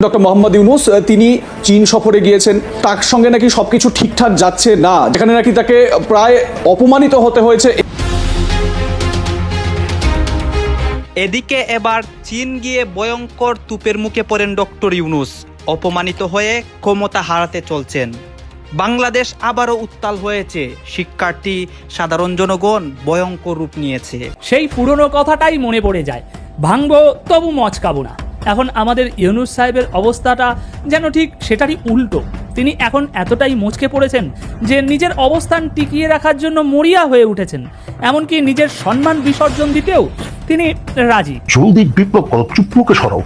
Doctor Mohammad Yunus তিনি চীন সফরে গিয়েছেন, তার সঙ্গে নাকি সবকিছু ঠিকঠাক যাচ্ছে না, যেখানে নাকি তাকে প্রায় অপমানিত হতে হয়েছে। এদিকে এবার চীন গিয়ে ভয়ঙ্কর তুপের মুখে পড়েন ডক্টর ইউনুস। অপমানিত হয়ে ক্ষমতা হারাতে চলছেন। বাংলাদেশ আবারও উত্তাল হয়েছে, শিক্ষার্থী সাধারণ জনগণ ভয়ঙ্কর রূপ নিয়েছে। সেই পুরনো কথাটাই মনে পড়ে যায়, ভাঙবো তবু মচকাবো না। এখন আমাদের ইউনুস সাহেবের অবস্থাটা যেন ঠিক সেটারই উল্টো। তিনি এখন এতটাই মচকে পড়েছেন যে নিজের অবস্থান টিকিয়ে রাখার জন্য মরিয়া হয়ে উঠেছেন, এমনকি নিজের সম্মান বিসর্জন দিতেও তিনি রাজি। জলদি বিপ্লব করো, চুপমুখে সরাও।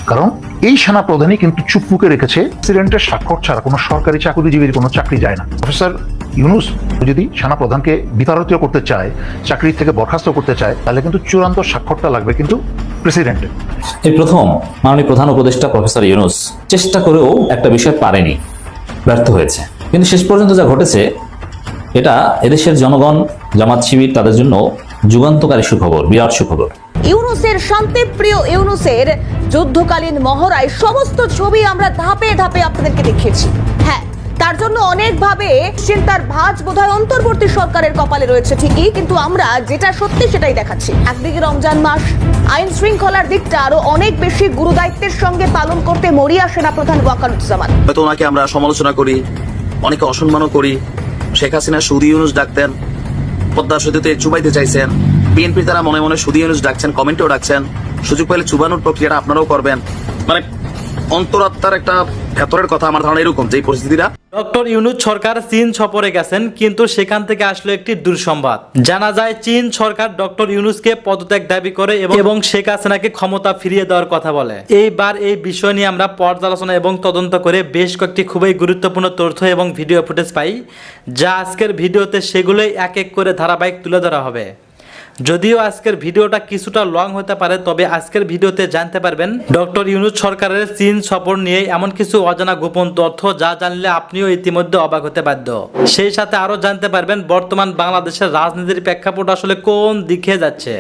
কারণ এই সেনা প্রধানই কিন্তু চুপমুখে রেখেছে প্রেসিডেন্টের স্বাক্ষর ছাড়া কোনো সরকারি চাকরিজীবীর কোনো চাকরি যায় না। প্রফেসর ইউনুস যদি সেনা প্রধানকে বিতাড়িত করতে চায়, চাকরি থেকে বরখাস্ত করতে চায়, তাহলে কিন্তু চূড়ান্ত স্বাক্ষরটা লাগবে কিন্তু প্রেসিডেন্টের। এই প্রথম মাননীয় প্রধান উপদেষ্টা প্রফেসর ইউনুস চেষ্টা করেও একটা বিষয় পারেনি, ব্যর্থ হয়েছে। কিন্তু শেষ পর্যন্ত যা ঘটেছে এটা এদেশের জনগণ, জামাত শিবির তাদের জন্য যুগান্তকারী সুখবর, বিরাট সুখবর। ইউনুসের শান্তিপ্রিয় ইউনুসের যুদ্ধকালীন মহড়ায় সমস্ত ছবি আমরা ধাপে ধাপে আপনাদেরকে দেখিয়েছি। হ্যাঁ, তার জন্য অনেকভাবে চিন্তার ভাঁজ বোধহয় অন্তর্বর্তী সরকারের কপালে রয়েছে ঠিকই, কিন্তু আমরা যেটা সত্যি সেটাই দেখাচ্ছি। একদিকে রমজান মাস, আইন শৃঙ্খলার দিকটা আরো অনেক বেশি গুরুদায়িত্বের সঙ্গে পালন করতে মরিয়া সেনাপ্রধান ওয়াকারুজ্জামান। হয়তো ওনাকে আমরা সমালোচনা করি, অনেকে অসম্মানও করি। শেখ হাসিনা সুদি ইউনুস ডাকতেন, পদ্মা সেতুতে চুবাইতে চাইছেন। বিএনপি তারা মনে মনে সুদি ইউনুস ডাকছেন, কমেন্টেও ডাকছেন। সুযোগ পেলে চুবানোর প্রক্রিয়াটা আপনারাও করবেন। মানে অন্তরাত্মার একটা ভেতরের কথা আমার ধারণা এরকম, যে পরিস্থিতিটা। ডক্টর ইউনুস সরকার চীন সফরে গেছেন, কিন্তু সেখান থেকে আসলো একটি দুঃসংবাদ। জানা যায় চীন সরকার ডক্টর ইউনুসকে পদত্যাগ দাবি করে এবং শেখ হাসিনাকে ক্ষমতা ফিরিয়ে দেওয়ার কথা বলে। এইবার এই বিষয় নিয়ে আমরা পর্যালোচনা এবং তদন্ত করে বেশ কয়েকটি খুবই গুরুত্বপূর্ণ তথ্য এবং ভিডিও ফুটেজ পাই, যা আজকের ভিডিওতে সেগুলোই এক এক করে ধারাবাহিক তুলে ধরা হবে। যদিও আজকের ভিডিওটা কিছুটা লং হতে পারে, তবে আজকের ভিডিওতে জানতে পারবেন ডক্টর ইউনুস সরকারের চীন সফর নিয়ে এমন কিছু অজানা গোপন তথ্য, যা জানলে আপনিও ইতিমধ্যে অবাক হতে বাধ্য। সেই সাথে আরো জানতে পারবেন বর্তমান বাংলাদেশের রাজনীতির প্রেক্ষাপট আসলে কোন দিকে যাচ্ছে।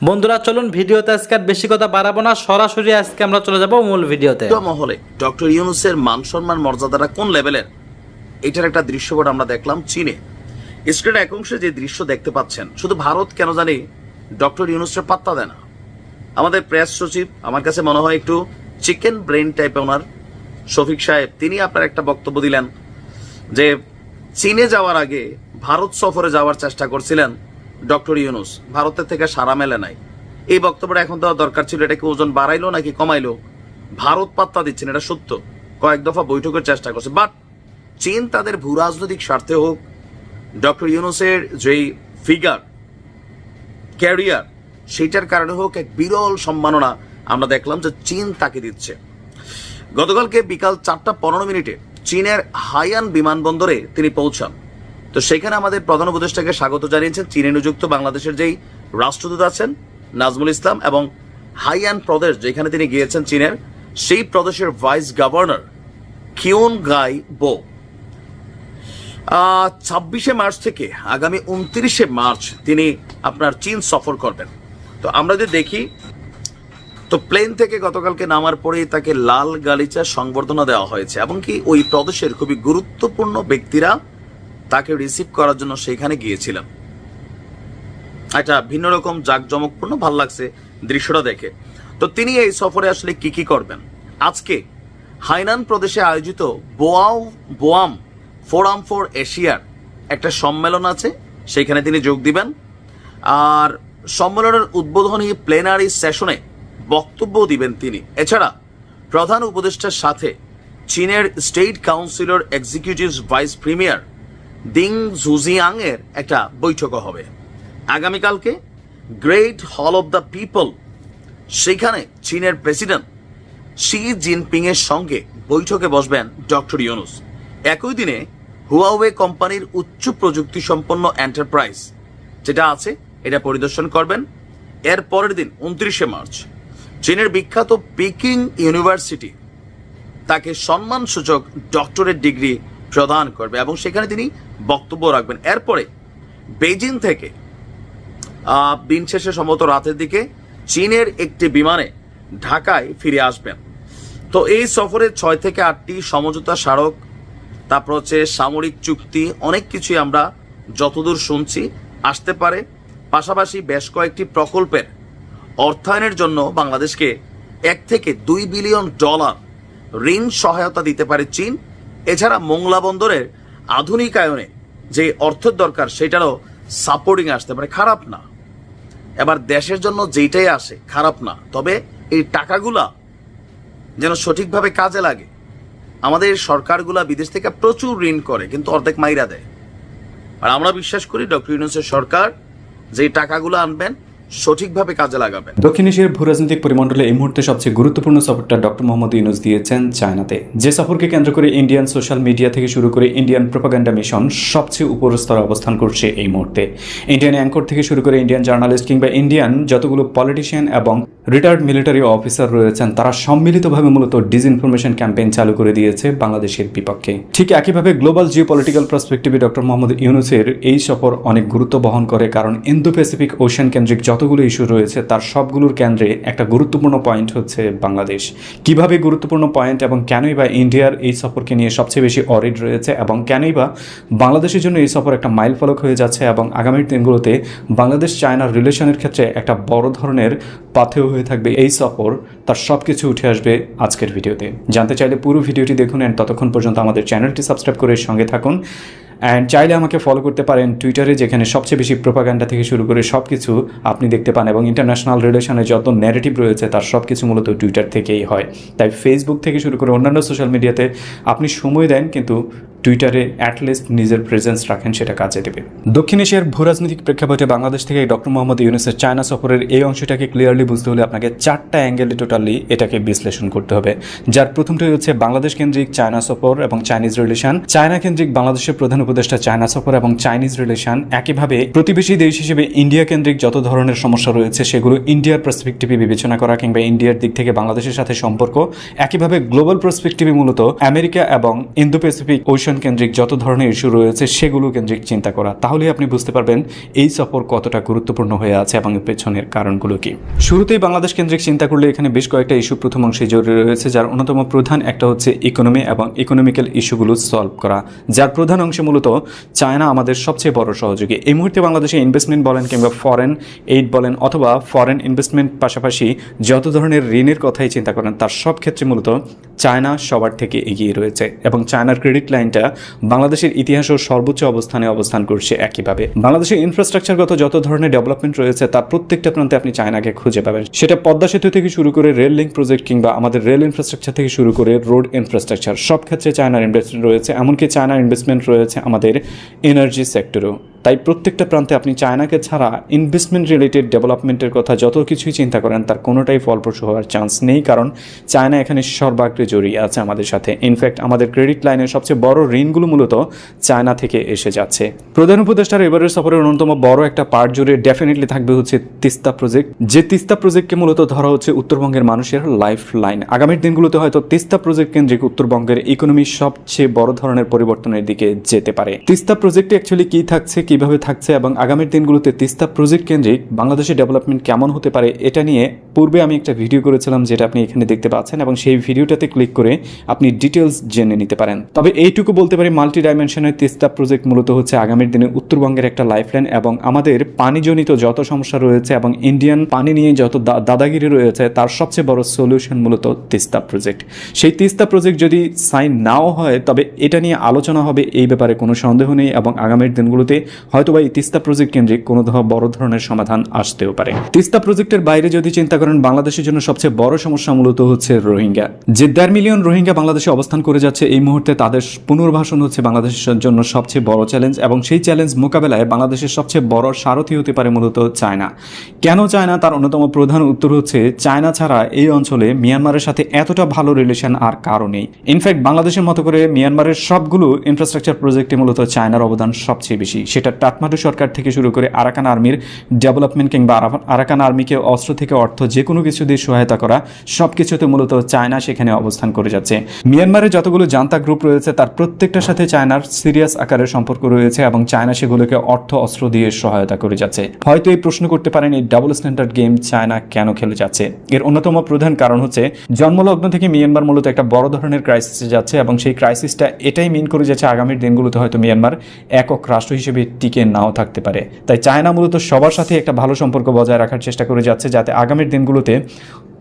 বন্ধুরা চলুন ভিডিওতে আজকে আর বেশি কথা বাড়াবো না, সরাসরি আজকে আমরা চলে যাব মূল ভিডিওতে। মহলে ডক্টর ইউনুসের মান সম্মান মর্যাদাটা কোন লেভেলের, এটার একটা দৃশ্যপট আমরা দেখলাম চীনে। স্ক্রিনের এক অংশে যে দৃশ্য দেখতে পাচ্ছেন, শুধু ভারত কেন জানি ডক্টর ইউনুসের পাত্তা দেয় না। আমাদের প্রেস সচিব, আমার কাছে মনে হয় একটু চিকেন ব্রেন টাইপের ওনার শফিক সাহেব, তিনি আপনার একটা বক্তব্য দিলেন যে চীনে যাওয়ার আগে ভারত সফরে যাওয়ার চেষ্টা করছিলেন ডক্টর ইউনুস, ভারতের থেকে সাড়া মেলে নাই। এই বক্তব্যটা এখন দেওয়া দরকার ছিল। এটাকে ওজন বাড়াইলো নাকি কমাইলো, ভারত পাত্তা দিচ্ছেন, এটা সত্য। কয়েক দফা বৈঠকের চেষ্টা করছে, বাট চীন তাদের ভূ রাজনৈতিক স্বার্থে হোক, ডক্টর ইউনুসের যেই ফিগার, ক্যারিয়ার, সেইটার কারণে হোক, এক বিরল সম্মাননা আমরা দেখলাম যে চীন তাকে দিচ্ছে। গতকালকে বিকাল 4:15 চীনের হাইয়ান বিমানবন্দরে তিনি পৌঁছান। তো সেখানে আমাদের প্রধান উপদেষ্টাকে স্বাগত জানিয়েছেন চীনে নিযুক্ত বাংলাদেশের যেই রাষ্ট্রদূত আছেন নাজমুল ইসলাম, এবং হাইয়ান প্রদেশ যেখানে তিনি গিয়েছেন চীনের, সেই প্রদেশের ভাইস গভর্নর কিউন গাই বো। 26শে মার্চ থেকে আগামী 29শে মার্চ তিনি আপনার চীন সফর করবেন। তো আমরা যদি দেখি, তো প্লেন থেকে গতকালকে নামার পরেই তাকে লাল গালিচা সংবর্ধনা দেওয়া হয়েছে, এবং কি ওই প্রদেশের খুবই গুরুত্বপূর্ণ ব্যক্তিরা তাকে রিসিভ করার জন্য সেখানে গিয়েছিলেন। একটা ভিন্ন রকম জাঁকজমকপূর্ণ, ভাল লাগছে দৃশ্যটা দেখে। তো তিনি এই সফরে আসলে কি কি করবেন, আজকে হাইনান প্রদেশে আয়োজিত বোয়াম ফোরাম ফর এশিয়ার একটা সম্মেলন আছে, সেখানে তিনি যোগ দিবেন। আর সম্মেলনের উদ্বোধনী প্লেনারি সেশনে বক্তব্য দিবেন তিনি। এছাড়া প্রধান উপদেষ্টার সাথে চীনের state councillor executive vice premier Ding জুজিয়াং এর একটা বৈঠকও হবে। আগামীকালকে গ্রেট হল অব দ্য পিপল, সেখানে চীনের প্রেসিডেন্ট শি জিনপিং এর সঙ্গে বৈঠকে বসবেন ডক্টর ইউনুস। একই দিনে হুয়াওয়ে কোম্পানির উচ্চ প্রযুক্তি সম্পন্ন এন্টারপ্রাইজ যেটা আছে, এটা পরিদর্শন করবেন। এর পরের দিন 29শে মার্চ চীনের বিখ্যাত পিকিং ইউনিভার্সিটি তাকে সম্মানসূচক ডক্টরেট ডিগ্রি প্রদান করবে, এবং সেখানে তিনি বক্তব্য রাখবেন। এরপরে বেজিং থেকে দিন শেষে সম্ভবত রাতের দিকে চীনের একটি বিমানে ঢাকায় ফিরে আসবেন। তো এই সফরে 6 থেকে 8টি সমঝোতা স্মারক, তারপর হচ্ছে সামরিক চুক্তি, অনেক কিছুই আমরা যতদূর শুনছি আসতে পারে। পাশাপাশি বেশ কয়েকটি প্রকল্পের অর্থায়নের জন্য বাংলাদেশকে 1 থেকে 2 বিলিয়ন ডলার ঋণ সহায়তা দিতে পারে চীন। এছাড়া মোংলা বন্দরের আধুনিকায়নে যে অর্থের দরকার সেটারও সাপোর্টিং আসতে পারে। খারাপ না, এবার দেশের জন্য যেটাই আসে খারাপ না, তবে এই টাকাগুলা যেন সঠিকভাবে কাজে লাগে। আমাদের সরকারগুলা বিদেশ থেকে প্রচুর ঋণ করে কিন্তু অর্ধেক মাইরা দেয়। আর আমরা বিশ্বাস করি ডক্টর ইউনূসের সরকার যে টাকাগুলো আনবেন সঠিকভাবে কাজে লাগাবেন। দক্ষিণ এশিয়ার ভূরাজনৈতিক পরিমণ্ডলে এই মুহূর্তে সবচেয়ে গুরুত্বপূর্ণ সফরটা ডক্টর মোহাম্মদ ইউনূস দিয়েছেন চায়নাতে, যে সফরকে কেন্দ্র করে ইন্ডিয়ান সোশ্যাল মিডিয়া থেকে শুরু করে ইন্ডিয়ান প্রোপাগান্ডা মিশন সবচেয়ে উপর স্তরে অবস্থান করছে এই মুহূর্তে। ইন্ডিয়ান অ্যাঙ্কর থেকে শুরু করে ইন্ডিয়ান জার্নালিস্ট কিংবা ইন্ডিয়ান যতগুলো পলিটিশিয়ান এবং রিটায়ার্ড মিলিটারি অফিসার রয়েছেন তারা সম্মিলিতভাবে মূলত ডিসইনফরমেশন ক্যাম্পেইন চালু করে দিয়েছে বাংলাদেশের বিপক্ষে। ঠিক একইভাবে গ্লোবাল জিওপলিটিক্যাল পার্সপেক্টিভে ডক্টর মোহাম্মদ ইউনূসের এই সফর অনেক গুরুত্ব বহন করে, কারণ ইন্দো প্যাসিফিক ওশান কেন্দ্রিক যতগুলো ইস্যু রয়েছে তার সবগুলোর কেন্দ্রে একটা গুরুত্বপূর্ণ পয়েন্ট হচ্ছে বাংলাদেশ। কিভাবে গুরুত্বপূর্ণ পয়েন্ট এবং কেনই বা ইন্ডিয়ার এই সফরকে নিয়ে সবচেয়ে বেশি অরিড রয়েছে এবং কেনই বা বাংলাদেশের জন্য এই সফর একটা মাইল ফলক হয়ে যাচ্ছে এবং আগামী দিনগুলোতে বাংলাদেশ চায়নার রিলেশনের ক্ষেত্রে একটা বড় ধরনের পাথেয় হয়ে থাকবে এই সফর, তার সব কিছু উঠে আসবে আজকের ভিডিওতে। জানতে চাইলে পুরো ভিডিওটি দেখুন অ্যান্ড ততক্ষণ পর্যন্ত আমাদের চ্যানেলটি সাবস্ক্রাইব করে সঙ্গে থাকুন। অ্যান্ড চাইলে আমাকে ফলো করতে পারেন টুইটারে, যেখানে সবচেয়ে বেশি প্রোপাগান্ডা থেকে শুরু করে সব কিছু আপনি দেখতে পান এবং ইন্টারন্যাশনাল রিলেশনে যত ন্যারেটিভ রয়েছে তার সব কিছু মূলত টুইটার থেকেই হয়। তাই ফেসবুক থেকে শুরু করে অন্যান্য সোশ্যাল মিডিয়াতে আপনি সময় দেন কিন্তু টুইটারে অ্যাটলিস্ট নিজের প্রেজেন্স রাখেন, সেটা কাজে দেবে। দক্ষিণ এশিয়ার ভূরাজনৈতিক প্রেক্ষাপটে বাংলাদেশ থেকে ডক্টর মোহাম্মদ ইউনূসের চায়না সফরের এই অংশটাকে ক্লিয়ারলি বুঝতে হলে আপনাকে 4টা অ্যাঙ্গেলে টোটালি এটাকে বিশ্লেষণ করতে হবে। যার প্রথমটাই হচ্ছে বাংলাদেশ কেন্দ্রিক চায়না সফর এবং চাইনিজ রিলেশন, চায়না কেন্দ্রিক বাংলাদেশের প্রধান উপদেষ্টা চায়না সফর এবং চাইনিজ রিলেশন, একইভাবে প্রতিবেশী দেশ হিসেবে ইন্ডিয়া কেন্দ্রিক যত ধরনের সমস্যা রয়েছে সেগুলো ইন্ডিয়ার পার্সপেক্টিভে বিবেচনা করা কিংবা ইন্ডিয়ার দিক থেকে বাংলাদেশের সাথে সম্পর্ক, একইভাবে গ্লোবাল পার্সপেক্টিভে মূলত আমেরিকা এবং ইন্দো প্যাসিফিক ওশান কেন্দ্রিক যত ধরনের ইস্যু রয়েছে সেগুলো কেন্দ্রিক চিন্তা করা। তাহলে আপনি বুঝতে পারবেন এই সফর কতটা গুরুত্বপূর্ণ হয়ে আছে এবং পেছনের কারণগুলো কি। শুরুতেই বাংলাদেশ কেন্দ্রিক চিন্তা করলে এখানে বেশ কয়েকটা ইস্যু প্রথম অংশে জড়িয়ে রয়েছে, যার অন্যতম প্রধান একটা হচ্ছে ইকোনমি এবং ইকোনমিক্যাল ইস্যুগুলো সলভ করা, যার প্রধান অংশে মূলত চায়না আমাদের সবচেয়ে বড় সহযোগী। এই মুহূর্তে বাংলাদেশে ইনভেস্টমেন্ট বলেন কিংবা ফরেন এইড বলেন অথবা ফরেন ইনভেস্টমেন্ট পাশাপাশি যত ধরনের ঋণের কথাই চিন্তা করেন তার সব ক্ষেত্রে মূলত চায়না সবার থেকে এগিয়ে রয়েছে এবং চায়নার ক্রেডিট লাইনটা বাংলাদেশের ইতিহাসেও সর্বোচ্চ অবস্থানে অবস্থান করছে। একইভাবে বাংলাদেশের ইনফ্রাস্ট্রাকচারগত যত ধরনের ডেভেলপমেন্ট রয়েছে তার প্রত্যেকটা প্রান্তে আপনি চায়নাকে খুঁজে পাবেন, সেটা পদ্মা সেতু থেকে শুরু করে রেল লিঙ্ক প্রজেক্ট কিংবা আমাদের রেল ইনফ্রাস্ট্রাকচার থেকে শুরু করে রোড ইনফ্রাস্ট্রাকচার, সব ক্ষেত্রে চায়নার ইনভেস্টমেন্ট রয়েছে। এমনকি চায়নার ইনভেস্টমেন্ট রয়েছে আমাদের এনার্জি সেক্টরেও। তাই প্রত্যেকটা প্রান্তে আপনি চায়নাকে ছাড়া ইনভেস্টমেন্ট রিলেটেড ডেভেলপমেন্টের কথা যত কিছুই চিন্তা করেন তার কোনোটাই ফলপ্রসূ হওয়ার চান্স নেই, কারণ চায়না এখানে সর্বাগ্রে জড়িয়ে আছে আমাদের সাথে। ইনফ্যাক্ট আমাদের ক্রেডিট লাইনের সবচেয়ে বড় ঋণগুলো মূলত চায়না থেকে এসে যাচ্ছে। প্রধান উপদেষ্টার এবারের সফরের অন্যতম বড় একটা পার্ট জুড়ে ডেফিনেটলি থাকবে হচ্ছে তিস্তা প্রজেক্ট, যে তিস্তা প্রজেক্টকে মূলত ধরা হচ্ছে উত্তরবঙ্গের মানুষের লাইফ লাইন। আগামীর দিনগুলোতে হয়তো তিস্তা প্রজেক্ট কেন্দ্রিক উত্তরবঙ্গের ইকোনমির সবচেয়ে বড় ধরনের পরিবর্তনের দিকে যেতে পারে। তিস্তা প্রজেক্টে অ্যাকচুয়ালি কি থাকছে, কিভাবে থাকছে এবং আগামীর দিনগুলোতে তিস্তা প্রজেক্ট কেন্দ্রিক বাংলাদেশের ডেভেলপমেন্ট কেমন হতে পারে এটা নিয়ে পূর্বে আমি একটা ভিডিও করেছিলাম, যেটা আপনি এখানে দেখতে পাচ্ছেন এবং সেই ভিডিওটাতে ক্লিক করে আপনি ডিটেলস জেনে নিতে পারেন। তবে এইটুকু বলতে পারি মাল্টি ডাইমেনশনের তিস্তা প্রজেক্ট মূলত হচ্ছে আগামীর দিনে উত্তরবঙ্গের একটা লাইফলাইন এবং আমাদের পানিজনিত যত সমস্যা রয়েছে এবং ইন্ডিয়ান পানি নিয়ে যত দাদাগিরি রয়েছে তার সবচেয়ে বড় সলিউশন মূলত তিস্তা প্রজেক্ট। সেই তিস্তা প্রজেক্ট যদি সাইন নাও হয় তবে এটা নিয়ে আলোচনা হবে, এই ব্যাপারে কোনো সন্দেহ নেই এবং আগামীর দিনগুলোতে হয়তোবা এই তিস্তা প্রজেক্ট কেন্দ্রিক কোনো বড় ধরনের সমাধান আসতেও পারে। তিস্তা প্রজেক্টের বাইরে যদি চিন্তা করেন বাংলাদেশের জন্য সবচেয়ে বড় সমস্যা মূলত হচ্ছে রোহিঙ্গা, যে 1.5 মিলিয়ন রোহিঙ্গা বাংলাদেশে অবস্থান করে যাচ্ছে এই মুহূর্তে, তাদের পুনর্বাসন হচ্ছে বাংলাদেশের জন্য সবচেয়ে বড় চ্যালেঞ্জ এবং সেই চ্যালেঞ্জ মোকাবেলায় বাংলাদেশের সবচেয়ে বড় সারথি হতে পারে মূলত চায়না। কেন চায়না? তার অন্যতম প্রধান উত্তর হচ্ছে চায়না ছাড়া এই অঞ্চলে মিয়ানমারের সাথে এতটা ভালো রিলেশন আর কারো নেই। ইনফ্যাক্ট বাংলাদেশের মতো করে মিয়ানমারের সবগুলো ইনফ্রাস্ট্রাকচার প্রজেক্টে মূলত চায়নার অবদান সবচেয়ে বেশি, সেটা সেটা কাঠমান্ডু সরকার থেকে শুরু করে আরাকান আর্মির ডেভেলপমেন্ট কিংবা আরাকান আর্মিকে অস্ত্র থেকে অর্থ যে কোনো কিছু দিয়ে সহায়তা করা, সব কিছুতে মূলত চায়না সেখানে অবস্থান করে যাচ্ছে। মিয়ানমারে যতগুলো জান্তা গ্রুপ রয়েছে তার প্রত্যেকটার সাথে চায়নার সিরিয়াস আকারের সম্পর্ক রয়েছে এবং চায়না সেগুলোকে অর্থ অস্ত্র দিয়ে সহায়তা করে যাচ্ছে। হয়তো এই প্রশ্ন করতে পারেন এই ডাবল স্ট্যান্ডার্ড গেম চায়না কেন খেলে যাচ্ছে। এর অন্যতম প্রধান কারণ হচ্ছে জন্মলগ্ন থেকে মিয়ানমার মূলত একটা বড় ধরনের ক্রাইসিসে যাচ্ছে এবং সেই ক্রাইসিসটা এটাই মিন করে যাচ্ছে আগামীর দিনগুলোতে হয়তো মিয়ানমার একক রাষ্ট্র হিসেবে টিকে নাও থাকতে পারে। তাই চায়না মূলত সবার সাথে একটা ভালো সম্পর্ক বজায় রাখার চেষ্টা করে যাচ্ছে, যাতে আগামীর দিনগুলোতে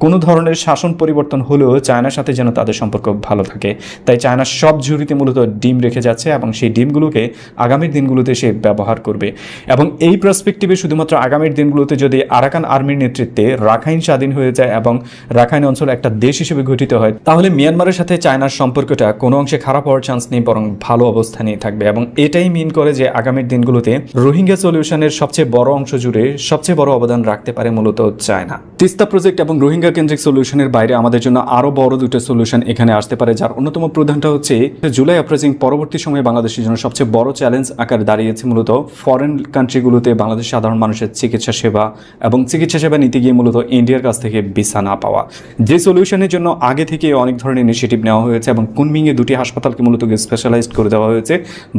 কোনো ধরনের শাসন পরিবর্তন হলেও চায়নার সাথে যেন তাদের সম্পর্ক ভালো থাকে। তাই চায়না সব ঝুড়িতে মূলত ডিম রেখে যাচ্ছে এবং সেই ডিমগুলোকে আগামীর দিনগুলোতে সে ব্যবহার করবে। এবং এই পার্সপেক্টিভে শুধুমাত্র আগামীর দিনগুলোতে যদি আরাকান আর্মির নেতৃত্বে রাখাইন স্বাধীন হয়ে যায় এবং রাখাইন অঞ্চল একটা দেশ হিসেবে গঠিত হয়, তাহলে মিয়ানমারের সাথে চায়নার সম্পর্কটা কোনো অংশে খারাপ হওয়ার চান্স নেই, বরং ভালো অবস্থানেই থাকবে। এবং এটাই মিন করে যে আগামীর দিনগুলোতে রোহিঙ্গা সলিউশনের সবচেয়ে বড় অংশ জুড়ে সবচেয়ে বড় অবদান রাখতে পারে মূলত চায়না। তিস্তা প্রজেক্ট এবং রোহিঙ্গা কেন্দ্রিক সলিউশনের বাইরে আমাদের জন্য আরো বড় দুটো সলিউশন এখানে আসতে পারে, যার অন্যতম প্রধানটা হচ্ছে জুলাই আপরাইজিং পরবর্তী সময়ে বাংলাদেশের জন্য সবচেয়ে বড় চ্যালেঞ্জ আকার দাঁড়িয়েছে মূলত ফরেন কান্ট্রিগুলোতে বাংলাদেশ সাধারণ মানুষের চিকিৎসা সেবা এবং চিকিৎসা সেবা নিতে গিয়ে মূলত ইন্ডিয়ার কাছ থেকে ভিসা না পাওয়া। যে সলিউশনের জন্য আগে থেকে অনেক ধরনের ইনিশিয়েটিভ নেওয়া হয়েছে এবং কুনমিংয়ে দুটি হাসপাতালকে মূলত স্পেশালাইজড করে দেওয়া হয়েছে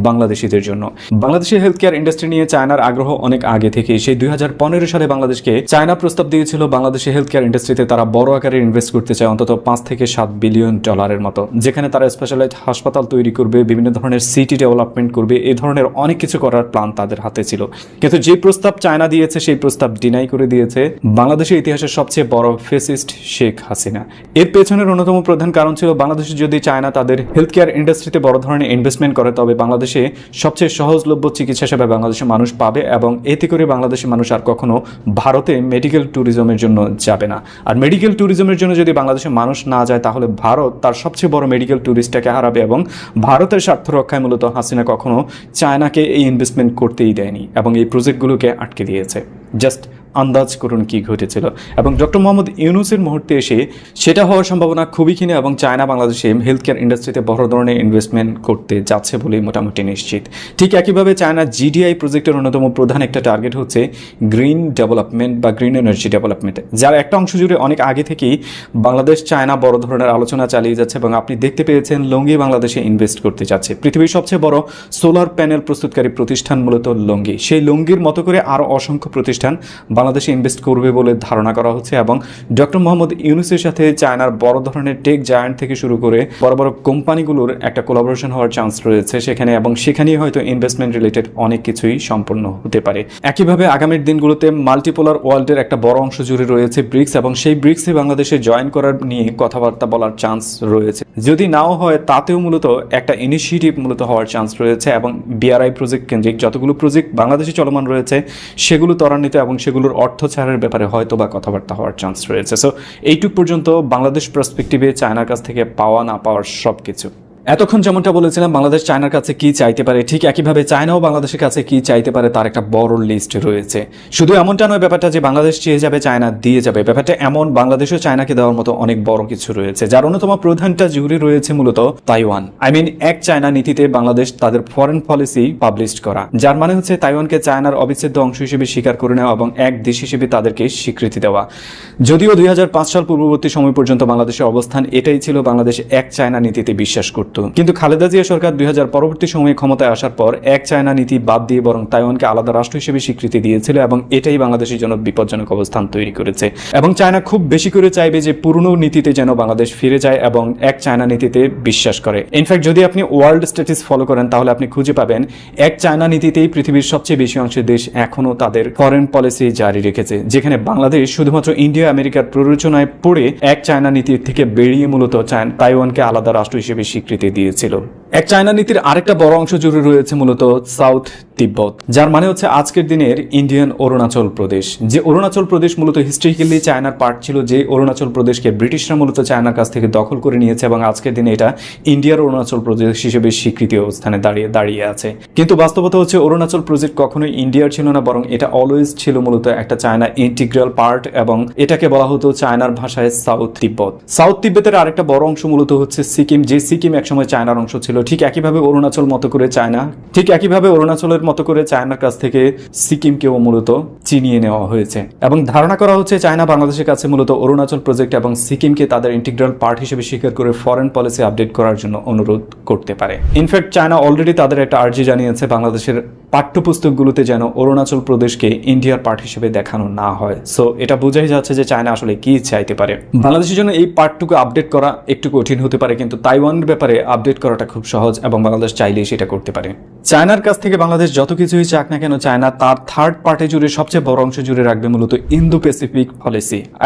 বাংলাদেশিদের জন্য। বাংলাদেশের হেলথ কেয়ার ইন্ডাস্ট্রি নিয়ে চায়নার আগ্রহ অনেক আগে থেকে। সেই 2015 সালে বাংলাদেশকে চায়না প্রস্তাব দিয়েছিল বাংলাদেশের হেলথ কেয়ার ইন্ডাস্ট্রিতে তারা বড় আকারে ইনভেস্ট করতে চায় অন্তত 5 থেকে 7 বিলিয়ন ডলারের মতো, যেখানে তারা স্পেশালাইজড হাসপাতাল তৈরি করবে, বিভিন্ন ধরনের সিটি ডেভেলপমেন্ট করবে, এই ধরনের অনেক কিছু করার প্ল্যান তাদের হাতে ছিল। কিন্তু যে প্রস্তাব চায়না দিয়েছে সেই প্রস্তাব ডিনাই করে দিয়েছে বাংলাদেশের ইতিহাসের সবচেয়ে বড় ফেসিস্ট শেখ হাসিনা। এর পেছনের অন্যতম প্রধান কারণ ছিল বাংলাদেশে যদি চায়না তাদের হেলথ কেয়ার ইন্ডাস্ট্রিতে বড় ধরনের ইনভেস্টমেন্ট করে, তবে বাংলাদেশে সবচেয়ে সহজলভ্য চিকিৎসা সেবা বাংলাদেশের মানুষ পাবে এবং এতে করে বাংলাদেশের মানুষ আর কখনো ভারতে মেডিকেল ট্যুরিজমের জন্য যাবে না। আর মেডিকেল ট্যুরিজমের জন্য যদি বাংলাদেশের মানুষ না যায়, তাহলে ভারত তার সবচেয়ে বড় মেডিকেল ট্যুরিস্টটাকে হারাবে এবং ভারতের স্বার্থ রক্ষায় মূলত হাসিনা কখনো চায়নাকে এই ইনভেস্টমেন্ট করতেই দেয়নি এবং এই প্রজেক্টগুলোকে আটকে দিয়েছে। জাস্ট আন্দাজ করুন কি ঘটেছিল। এবং ডক্টর মোহাম্মদ ইউনূসের মুহূর্তে এসে সেটা হওয়ার সম্ভাবনা খুবই ক্ষীণ এবং চায়না বাংলাদেশে হেলথ কেয়ার ইন্ডাস্ট্রিতে বড় ধরনের ইনভেস্টমেন্ট করতে যাচ্ছে বলেই মোটামুটি নিশ্চিত। ঠিক একইভাবে চায়না জিডিআই প্রজেক্টের অন্যতম প্রধান একটা টার্গেট হচ্ছে গ্রিন ডেভেলপমেন্ট বা গ্রিন এনার্জি ডেভেলপমেন্ট, যার একটা অংশ জুড়ে অনেক আগে থেকেই বাংলাদেশ চায়না বড় ধরনের আলোচনা চালিয়ে যাচ্ছে এবং আপনি দেখতে পেয়েছেন লঙ্গি বাংলাদেশে ইনভেস্ট করতে যাচ্ছে। পৃথিবীর সবচেয়ে বড় সোলার প্যানেল প্রস্তুতকারী প্রতিষ্ঠান মূলত লঙ্গি। সেই লঙ্গির মতো করে আরও অসংখ্য প্রতিষ্ঠান বাংলাদেশে ইনভেস্ট করবে বলে ধারণা করা হচ্ছে এবং ডক্টর মোহাম্মদ ইউনূসের সাথে চায়নার বড় ধরনের টেক জায়ান্ট থেকে শুরু করে বড় বড় কোম্পানিগুলোর একটা কোলাবোরেশন হওয়ার চান্স রয়েছে সেখানে এবং সেখানেই হয়তো ইনভেস্টমেন্ট রিলেটেড অনেক কিছুই সম্পূর্ণ হতে পারে। একইভাবে আগামীর দিনগুলোতে মাল্টিপোলার ওয়ার্ল্ডের একটা বড় অংশ জুড়ে রয়েছে ব্রিক্স এবং সেই ব্রিক্সে বাংলাদেশে জয়েন করার নিয়ে কথাবার্তা বলার চান্স রয়েছে। যদি নাও হয় তাতেও মূলত একটা ইনিশিয়েটিভ মূলত হওয়ার চান্স রয়েছে এবং বিআরআই প্রজেক্ট কেন্দ্রিক যতগুলো প্রজেক্ট বাংলাদেশে চলমান রয়েছে সেগুলো ত্বরান্বিত এবং সেগুলোর অর্থ ছাড়ের ব্যাপারে হয়তো বা কথাবার্তা হওয়ার চান্স রয়েছে। সো এইটুক পর্যন্ত বাংলাদেশ পার্সপেক্টিভে চায়নার কাছ থেকে পাওয়া না পাওয়ার সব কিছু। এতক্ষণ যেমনটা বলেছিলাম বাংলাদেশ চায়নার কাছে কি চাইতে পারে, ঠিক একইভাবে চায়নাও বাংলাদেশের কাছে কি চাইতে পারে তার একটা বড় লিস্ট রয়েছে। শুধু এমনটা নয় ব্যাপারটা যে বাংলাদেশ চেয়ে যাবে চায়না দিয়ে যাবে, ব্যাপারটা এমন বাংলাদেশও চায়নাকে দেওয়ার মতো অনেক বড় কিছু রয়েছে, যার অন্যতম প্রধানটা জুড়ে রয়েছে মূলত তাইওয়ান। এক চায়না নীতিতে বাংলাদেশ তাদের ফরেন পলিসি পাবলিশ করা, যার মানে হচ্ছে তাইওয়ানকে চায়নার অবিচ্ছেদ্য অংশ হিসেবে স্বীকার করে নেওয়া এবং এক দেশ হিসেবে তাদেরকে স্বীকৃতি দেওয়া। যদিও 2005 সাল পূর্ববর্তী সময় পর্যন্ত বাংলাদেশের অবস্থান এটাই ছিল, বাংলাদেশ এক চায়না নীতিতে বিশ্বাস করত। কিন্তু খালেদা জিয়া সরকার 2000 পরবর্তী সময়ে ক্ষমতায় আসার পর এক চায়না নীতি বাদ দিয়ে বরং তাইওয়ানকে আলাদা রাষ্ট্র হিসেবে স্বীকৃতি দিয়েছিল এবং এটাই বাংলাদেশের জন্য বিপজ্জনক অবস্থান তৈরি করেছে। এবং চায়না খুব বেশি করে চাইবে যে পুরনো নীতিতে যেন বাংলাদেশ ফিরে যায় এবং এক চায়না নীতিতে বিশ্বাস করে। ইনফ্যাক্ট যদি আপনি ওয়ার্ল্ড স্ট্যাটিস ফলো করেন তাহলে আপনি খুঁজে পাবেন এক চায়না নীতিতেই পৃথিবীর সবচেয়ে বেশি অংশের দেশ এখনও তাদের ফরেন পলিসি জারি রেখেছে, যেখানে বাংলাদেশ শুধুমাত্র ইন্ডিয়া আমেরিকার প্ররোচনায় পড়ে এক চায়না নীতির থেকে বেরিয়ে মূলত তাইওয়ানকে আলাদা রাষ্ট্র হিসেবে স্বীকৃতি দিয়েছিল। এক চায়না নীতির আরেকটা বড় অংশ জুড়ে রয়েছে মূলত সাউথ তিব্বত, যার মানে হচ্ছে আজকের দিনের ইন্ডিয়ান অরুণাচল প্রদেশ। যে অরুণাচল প্রদেশ মূলত হিস্ট্রিক্যালি চায়নার পার্ট ছিল, যে অরুণাচল প্রদেশকে ব্রিটিশরা মূলত চায়নার কাছ থেকে দখল করে নিয়েছে এবং আজকের দিনে এটা ইন্ডিয়ার অরুণাচল প্রদেশ হিসেবে স্বীকৃতি অবস্থানে দাঁড়িয়ে আছে। কিন্তু বাস্তবতা হচ্ছে অরুণাচল প্রজেক্ট কখনোই ইন্ডিয়ার ছিল না, বরং এটা অলওয়েজ ছিল মূলত একটা চায়না ইন্টিগ্রাল পার্ট এবং এটাকে বলা হতো চায়নার ভাষায় সাউথ তিব্বত। সাউথ তিব্বতের আরেকটা বড় অংশ মূলত হচ্ছে সিকিম, যে সিকিম একসময় চায়নার অংশ ছিল ঠিক একইভাবে অরুণাচলের মতো করে চায়নার কাছ থেকে সিকিমকেও মূলত চিনিয়ে নেওয়া হয়েছে এবং ধারণা করা হচ্ছে চায়না বাংলাদেশের কাছে মূলত অরুণাচল প্রজেক্ট এবং সিকিমকে তাদের ইন্টিগ্রাল পার্ট হিসেবে স্বীকার করে ফরেন পলিসি আপডেট করার জন্য অনুরোধ করতে পারে। ইনফ্যাক্ট চায়না অলরেডি তাদের একটা আর্জি জানিয়েছে বাংলাদেশের পাঠ্যপুস্তকগুলোতে যেন অরুণাচল প্রদেশকে ইন্ডিয়ার পার্ট হিসেবে দেখানো না হয়। সো এটা বোঝাই যাচ্ছে যে চায়না আসলে কি চাইতে পারে। বাংলাদেশের জন্য এই পার্টটুকু আপডেট করা একটু কঠিন হতে পারে, কিন্তু তাইওয়ানের ব্যাপারে আপডেট করাটা খুব সহজ এবং বাংলাদেশ চাইলেই সেটা করতে পারে। চায়নার কাছ থেকে বাংলাদেশ যত কিছুই চাক না কেন, চায়না তার থার্ড পার্টি জুড়ে সবচেয়ে বড় অংশ জুড়ে রাখবে মূলত ইন্দো প্যাসিফিক পলিসি।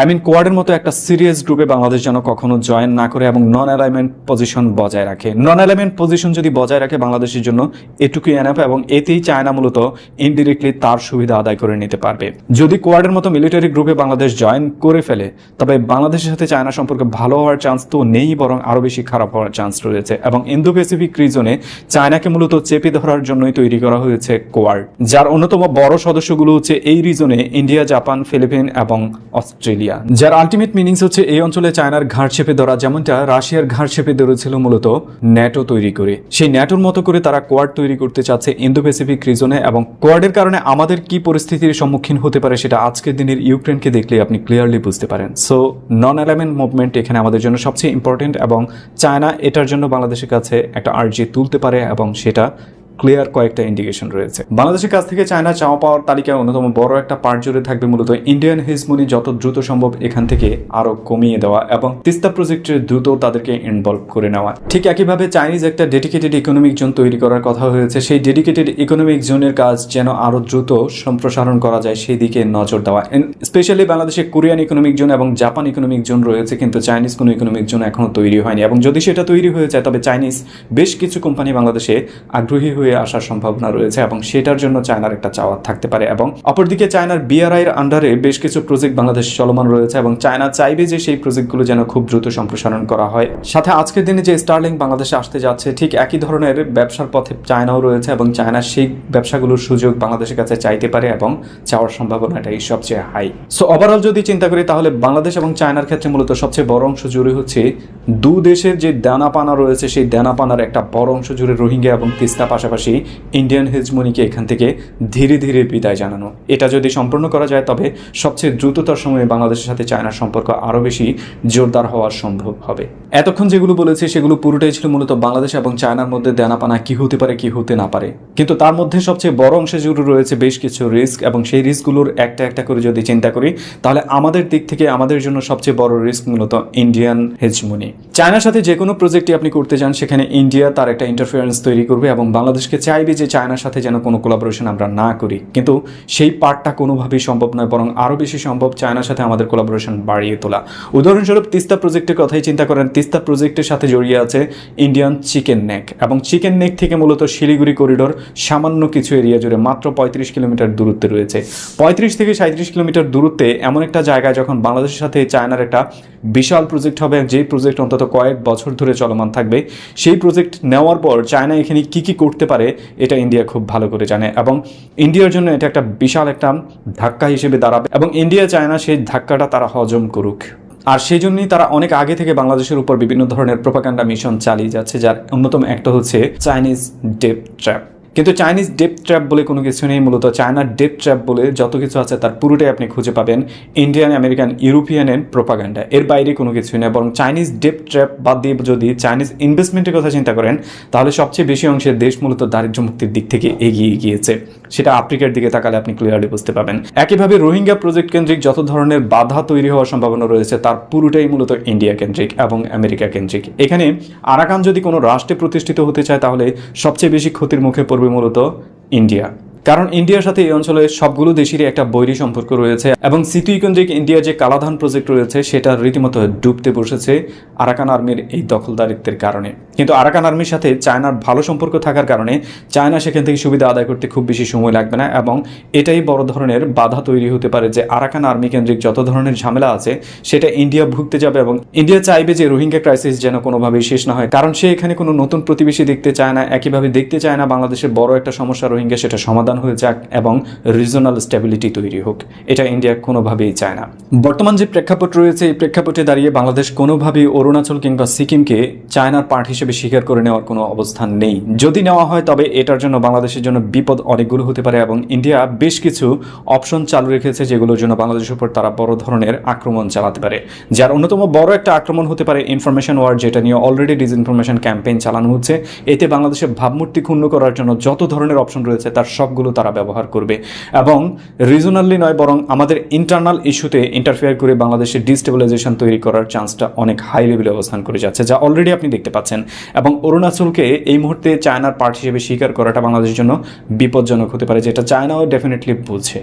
কোয়াডের মতো একটা সিরিয়াস গ্রুপে বাংলাদেশ যেন কখনো জয়েন না করে এবং নন অ্যালাইনমেন্ট পজিশন বজায় রাখে। নন অ্যালাইনমেন্ট পজিশন যদি বজায় রাখে বাংলাদেশের জন্য এটুকুই এনাফ এবং এতেই চায়না মূলত ইনডিরেক্টলি তার সুবিধা আদায় করে নিতে পারবে। যদি কোয়াডের মতো মিলিটারি গ্রুপে বাংলাদেশ জয়েন করে ফেলে তবে বাংলাদেশের সাথে চায়না সম্পর্ক ভালো হওয়ার চান্স তো নেই, বরং আরো বেশি খারাপ হওয়ার চান্স রয়েছে। এবং ইন্দো প্যাসিফিক রিজনে চায়নাকে মূলত চেপে ধরার জন্যই তৈরি করা হয়েছে কোয়াড, যার অন্যতম বড় সদস্যগুলো হচ্ছে এই রিজনে ইন্ডিয়া, জাপান, ফিলিপিন এবং অস্ট্রেলিয়া, যার আলটিমেট মিনিংস হচ্ছে এই অঞ্চলে চায়নার ঘাড় চেপে ধরা, যেমনটা রাশিয়ার ঘাড় চেপে ধরেছিল মূলত ন্যাটো তৈরি করে। সেই ন্যাটোর মতো করে তারা কোয়াড তৈরি করতে চাচ্ছে ইন্দো প্যাসিফিক রিজনে। এবং কোয়াডের কারণে আমাদের কি পরিস্থিতির সম্মুখীন হতে পারে সেটা আজকের দিনের ইউক্রেনকে দেখলে আপনি ক্লিয়ারলি বুঝতে পারেন। সো নন অ্যালাইনমেন্ট মুভমেন্ট এখানে আমাদের জন্য সবচেয়ে ইম্পর্টেন্ট এবং চায়না এটার জন্য বাংলাদেশের কাছে একটা আর্জি তুলতে পারে এবং সেটা ক্লিয়ার কয়েকটা ইন্ডিকেশন রয়েছে। বাংলাদেশের কাছ থেকে চায়না চাওয়া পাওয়ার তালিকায় অন্যতম বড় একটা পার্ট জুড়ে থাকবে মূলত ইন্ডিয়ান হেজমনি যত দ্রুত সম্ভব এখান থেকে আরো কমিয়ে দেওয়া এবং তিস্তা প্রজেক্টের দ্রুত তাদেরকে ইনভলভ করে নেওয়া। ঠিক একইভাবে চাইনিজ একটা ডেডিকেটেড ইকোনমিক জোন তৈরি করার কথা হয়েছে। সেই ডেডিকেটেড ইকোনমিক জোনের কাজ যেন আরো দ্রুত সম্প্রসারণ করা যায় সেই দিকে নজর দেওয়া। স্পেশালি বাংলাদেশে কোরিয়ান ইকোনমিক জোন এবং জাপান ইকোনমিক জোন রয়েছে, কিন্তু চাইনিজ কোনো ইকোনমিক জোন এখনো তৈরি হয়নি এবং যদি সেটা তৈরি হয়ে যায় তবে চাইনিজ বেশ কিছু কোম্পানি বাংলাদেশে আগ্রহী হয়ে আসার সম্ভাবনা রয়েছে এবং সেটার জন্য চায়নার একটা চাওয়া থাকতে পারে। এবং অপরদিকে চায়নার বিআরআই এর আন্ডারে বেশ কিছু প্রজেক্ট বাংলাদেশ চলমান রয়েছে এবং চায়না চাইবে যে সেই প্রজেক্টগুলো যেন খুব দ্রুত সম্প্রসারণ করা হয়। সাথে আজকের দিনে যে স্টারলিংক বাংলাদেশে আসতে যাচ্ছে ঠিক একই ধরনের ব্যবসার পথে চায়নাও রয়েছে এবং চায়না সেই ব্যবসাগুলোর সুযোগ বাংলাদেশের কাছে চাইতে পারে এবং চাওয়ার সম্ভাবনাটাই সবচেয়ে হাই। সো ওভারঅল যদি চিন্তা করি তাহলে বাংলাদেশ এবং চায়নার ক্ষেত্রে মূলত সবচেয়ে বড় অংশ জুড়ে হচ্ছে দু দেশের যে দানাপানা রয়েছে সেই দানাপানার একটা বড় অংশ জুড়ে রোহিঙ্গা এবং তিস্তা, পাশাপাশি ইন্ডিয়ান হেজমনিকে এখান থেকে ধীরে ধীরে বিদায় জানানো। এটা যদি সম্পূর্ণ করা যায় তবে সবচেয়ে দ্রুততর সময়ে বাংলাদেশের সাথে চায়নার সম্পর্ক আরো বেশি জোরদার হওয়া সম্ভব হবে। এতক্ষণ যেগুলো বলেছি সেগুলো পুরোটাই ছিল মূলত বাংলাদেশ এবং চায়নার মধ্যে দানাপানা কি হতে পারে কি হতে না পারে, কিন্তু তার মধ্যে সবচেয়ে বড় অংশে জুড়ে রয়েছে বেশ কিছু রিস্ক এবং সেই রিস্কগুলোর একটা একটা করে যদি চিন্তা করি তাহলে আমাদের দিক থেকে আমাদের জন্য সবচেয়ে বড় রিস্ক মূলত ইন্ডিয়ান হেজমনি। চায়নার সাথে যে কোনো প্রজেক্টই আপনি করতে চান সেখানে ইন্ডিয়া তার একটা ইন্টারফারেন্স তৈরি করবে এবং বাংলাদেশকে চাইবে যে চায়নার সাথে যেন কোনো কোলাবোরেশন আমরা না করি, কিন্তু সেই পার্টটা কোনোভাবেই সম্ভব নয়, বরং আরও বেশি সম্ভব চায়নার সাথে আমাদের কোলাবোরেশন বাড়িয়ে তোলা। উদাহরণস্বরূপ তিস্তা প্রজেক্টের কথাই চিন্তা করেন। তিস্তা প্রজেক্টের সাথে জড়িয়ে আছে ইন্ডিয়ান চিকেন নেক এবং চিকেন নেক থেকে মূলত শিলিগুড়ি করিডোর সামান্য কিছু এরিয়া জুড়ে মাত্র 35 কিলোমিটার দূরত্বে রয়েছে। 35 থেকে 37 কিলোমিটার দূরত্বে এমন একটা জায়গায় যখন বাংলাদেশের সাথে চায়নার একটা বিশাল প্রজেক্ট হবে, যেই প্রজেক্ট অন্তত কয়েক বছর ধরে চলমান থাকবে, সেই প্রজেক্ট নেওয়ার পর চায়না এখানে কি কি করতে পারে এটা ইন্ডিয়া খুব ভালো করে জানে এবং ইন্ডিয়ার জন্য এটা একটা বিশাল একটা ধাক্কা হিসেবে দাঁড়াবে এবং ইন্ডিয়া চায় না সেই ধাক্কাটা তারা হজম করুক। আর সেই জন্যই তারা অনেক আগে থেকে বাংলাদেশের উপর বিভিন্ন ধরনের প্রোপাগান্ডা মিশন চালিয়ে যাচ্ছে, যার অন্যতম একটা হচ্ছে চাইনিজ ডেপ ট্র্যাপ। কিন্তু চাইনিজ ডেপ ট্র্যাপ বলে কোনো কিছু নেই, মূলত চায়নার ডেপ ট্র্যাপ বলে যত কিছু আছে তার পুরোটাই আপনি খুঁজে পাবেন ইন্ডিয়ান, আমেরিকান, ইউরোপিয়ানের প্রোপাগান্ডা। এর বাইরে কোনো কিছুই নেই, বরং চাইনিজ ডেপ ট্র্যাপ বাদ দিয়ে যদি চাইনিজ ইনভেস্টমেন্টের কথা চিন্তা করেন তাহলে সবচেয়ে বেশি অংশের দেশ মূলত দারিদ্র্য মুক্তির দিক থেকে এগিয়ে গিয়েছে। সেটা আফ্রিকার দিকে তাকালে আপনি ক্লিয়ারলি বুঝতে পাবেন। একইভাবে রোহিঙ্গা প্রজেক্ট কেন্দ্রিক যত ধরনের বাধা তৈরি হওয়ার সম্ভাবনা রয়েছে তার পুরোটাই মূলত ইন্ডিয়া কেন্দ্রিক এবং আমেরিকা কেন্দ্রিক। এখানে আরাকান যদি কোনো রাষ্ট্রে প্রতিষ্ঠিত হতে চায় তাহলে সবচেয়ে বেশি ক্ষতির মুখে পড়বে মূলত ইন্ডিয়া, কারণ ইন্ডিয়ার সাথে এই অঞ্চলে সবগুলো দেশেরই একটা বৈরী সম্পর্ক রয়েছে এবং সিতুইকেন্দ্রিক ইন্ডিয়ার যে কালাধান প্রজেক্ট রয়েছে সেটা রীতিমতো ডুবতে বসেছে আরাকান আর্মির এই দখলদারিত্বের কারণে। কিন্তু আরাকান আর্মির সাথে চায়নার ভালো সম্পর্ক থাকার কারণে চায়না সেখান থেকে সুবিধা আদায় করতে খুব বেশি সময় লাগবে না এবং এটাই বড় ধরনের বাধা তৈরি হতে পারে যে আরাকান আর্মি কেন্দ্রিক যত ধরনের ঝামেলা আছে সেটা ইন্ডিয়া ভুগতে যাবে এবং ইন্ডিয়া চাইবে যে রোহিঙ্গা ক্রাইসিস যেন কোনোভাবেই শেষ না হয়, কারণ সে এখানে কোনো নতুন প্রতিবেশী দেখতে চায় না। একইভাবে দেখতে চায় না বাংলাদেশের বড় একটা সমস্যা রোহিঙ্গা সেটা সমাধান সমাধান হয়ে যাক এবং রিজনাল স্টেবিলিটি তৈরি হোক, এটা ইন্ডিয়া কোনোভাবেই চায় না। বর্তমান যে প্রেক্ষাপট রয়েছে এই প্রেক্ষাপটে দাঁড়িয়ে বাংলাদেশ কোনোভাবেই অরুণাচল কিংবা সিকিমকে চায়নার পার্ট হিসেবে স্বীকার করে নেওয়ার কোনো অবস্থান নেই। যদি নেওয়া হয় তবে এটার জন্য বাংলাদেশের জন্য বিপদ অনেকগুলো হতে পারে এবং ইন্ডিয়া বেশ কিছু অপশন চালু রেখেছে যেগুলোর জন্য বাংলাদেশের উপর তারা বড় ধরনের আক্রমণ চালাতে পারে। যার অন্যতম বড় একটা আক্রমণ হতে পারে ইনফরমেশন ওয়ার, যেটা নিয়ে অলরেডি ডিসইনফরমেশন ক্যাম্পেইন চালানো হচ্ছে। এতে বাংলাদেশের ভাবমূর্তি ক্ষুণ্ণ করার জন্য যত ধরনের অপশন রয়েছে তার সবগুলো তারা ব্যবহার করবে এবং রিজনালি নয় বরং আমাদের ইন্টারনাল ইস্যুতে ইন্টারফেয়ার করে বাংলাদেশের ডিস্টেবিলাইজেশন তৈরি করার চান্সটা অনেক হাই লেভেলে অবস্থান করে যাচ্ছে, যা অলরেডি আপনি দেখতে পাচ্ছেন। এবং অরুণাচলকে এই মুহূর্তে চায়নার পার্ট হিসেবে স্বীকার করাটা বাংলাদেশের জন্য বিপজ্জনক হতে পারে, যেটা চায়নাও ডেফিনেটলি বুঝছে।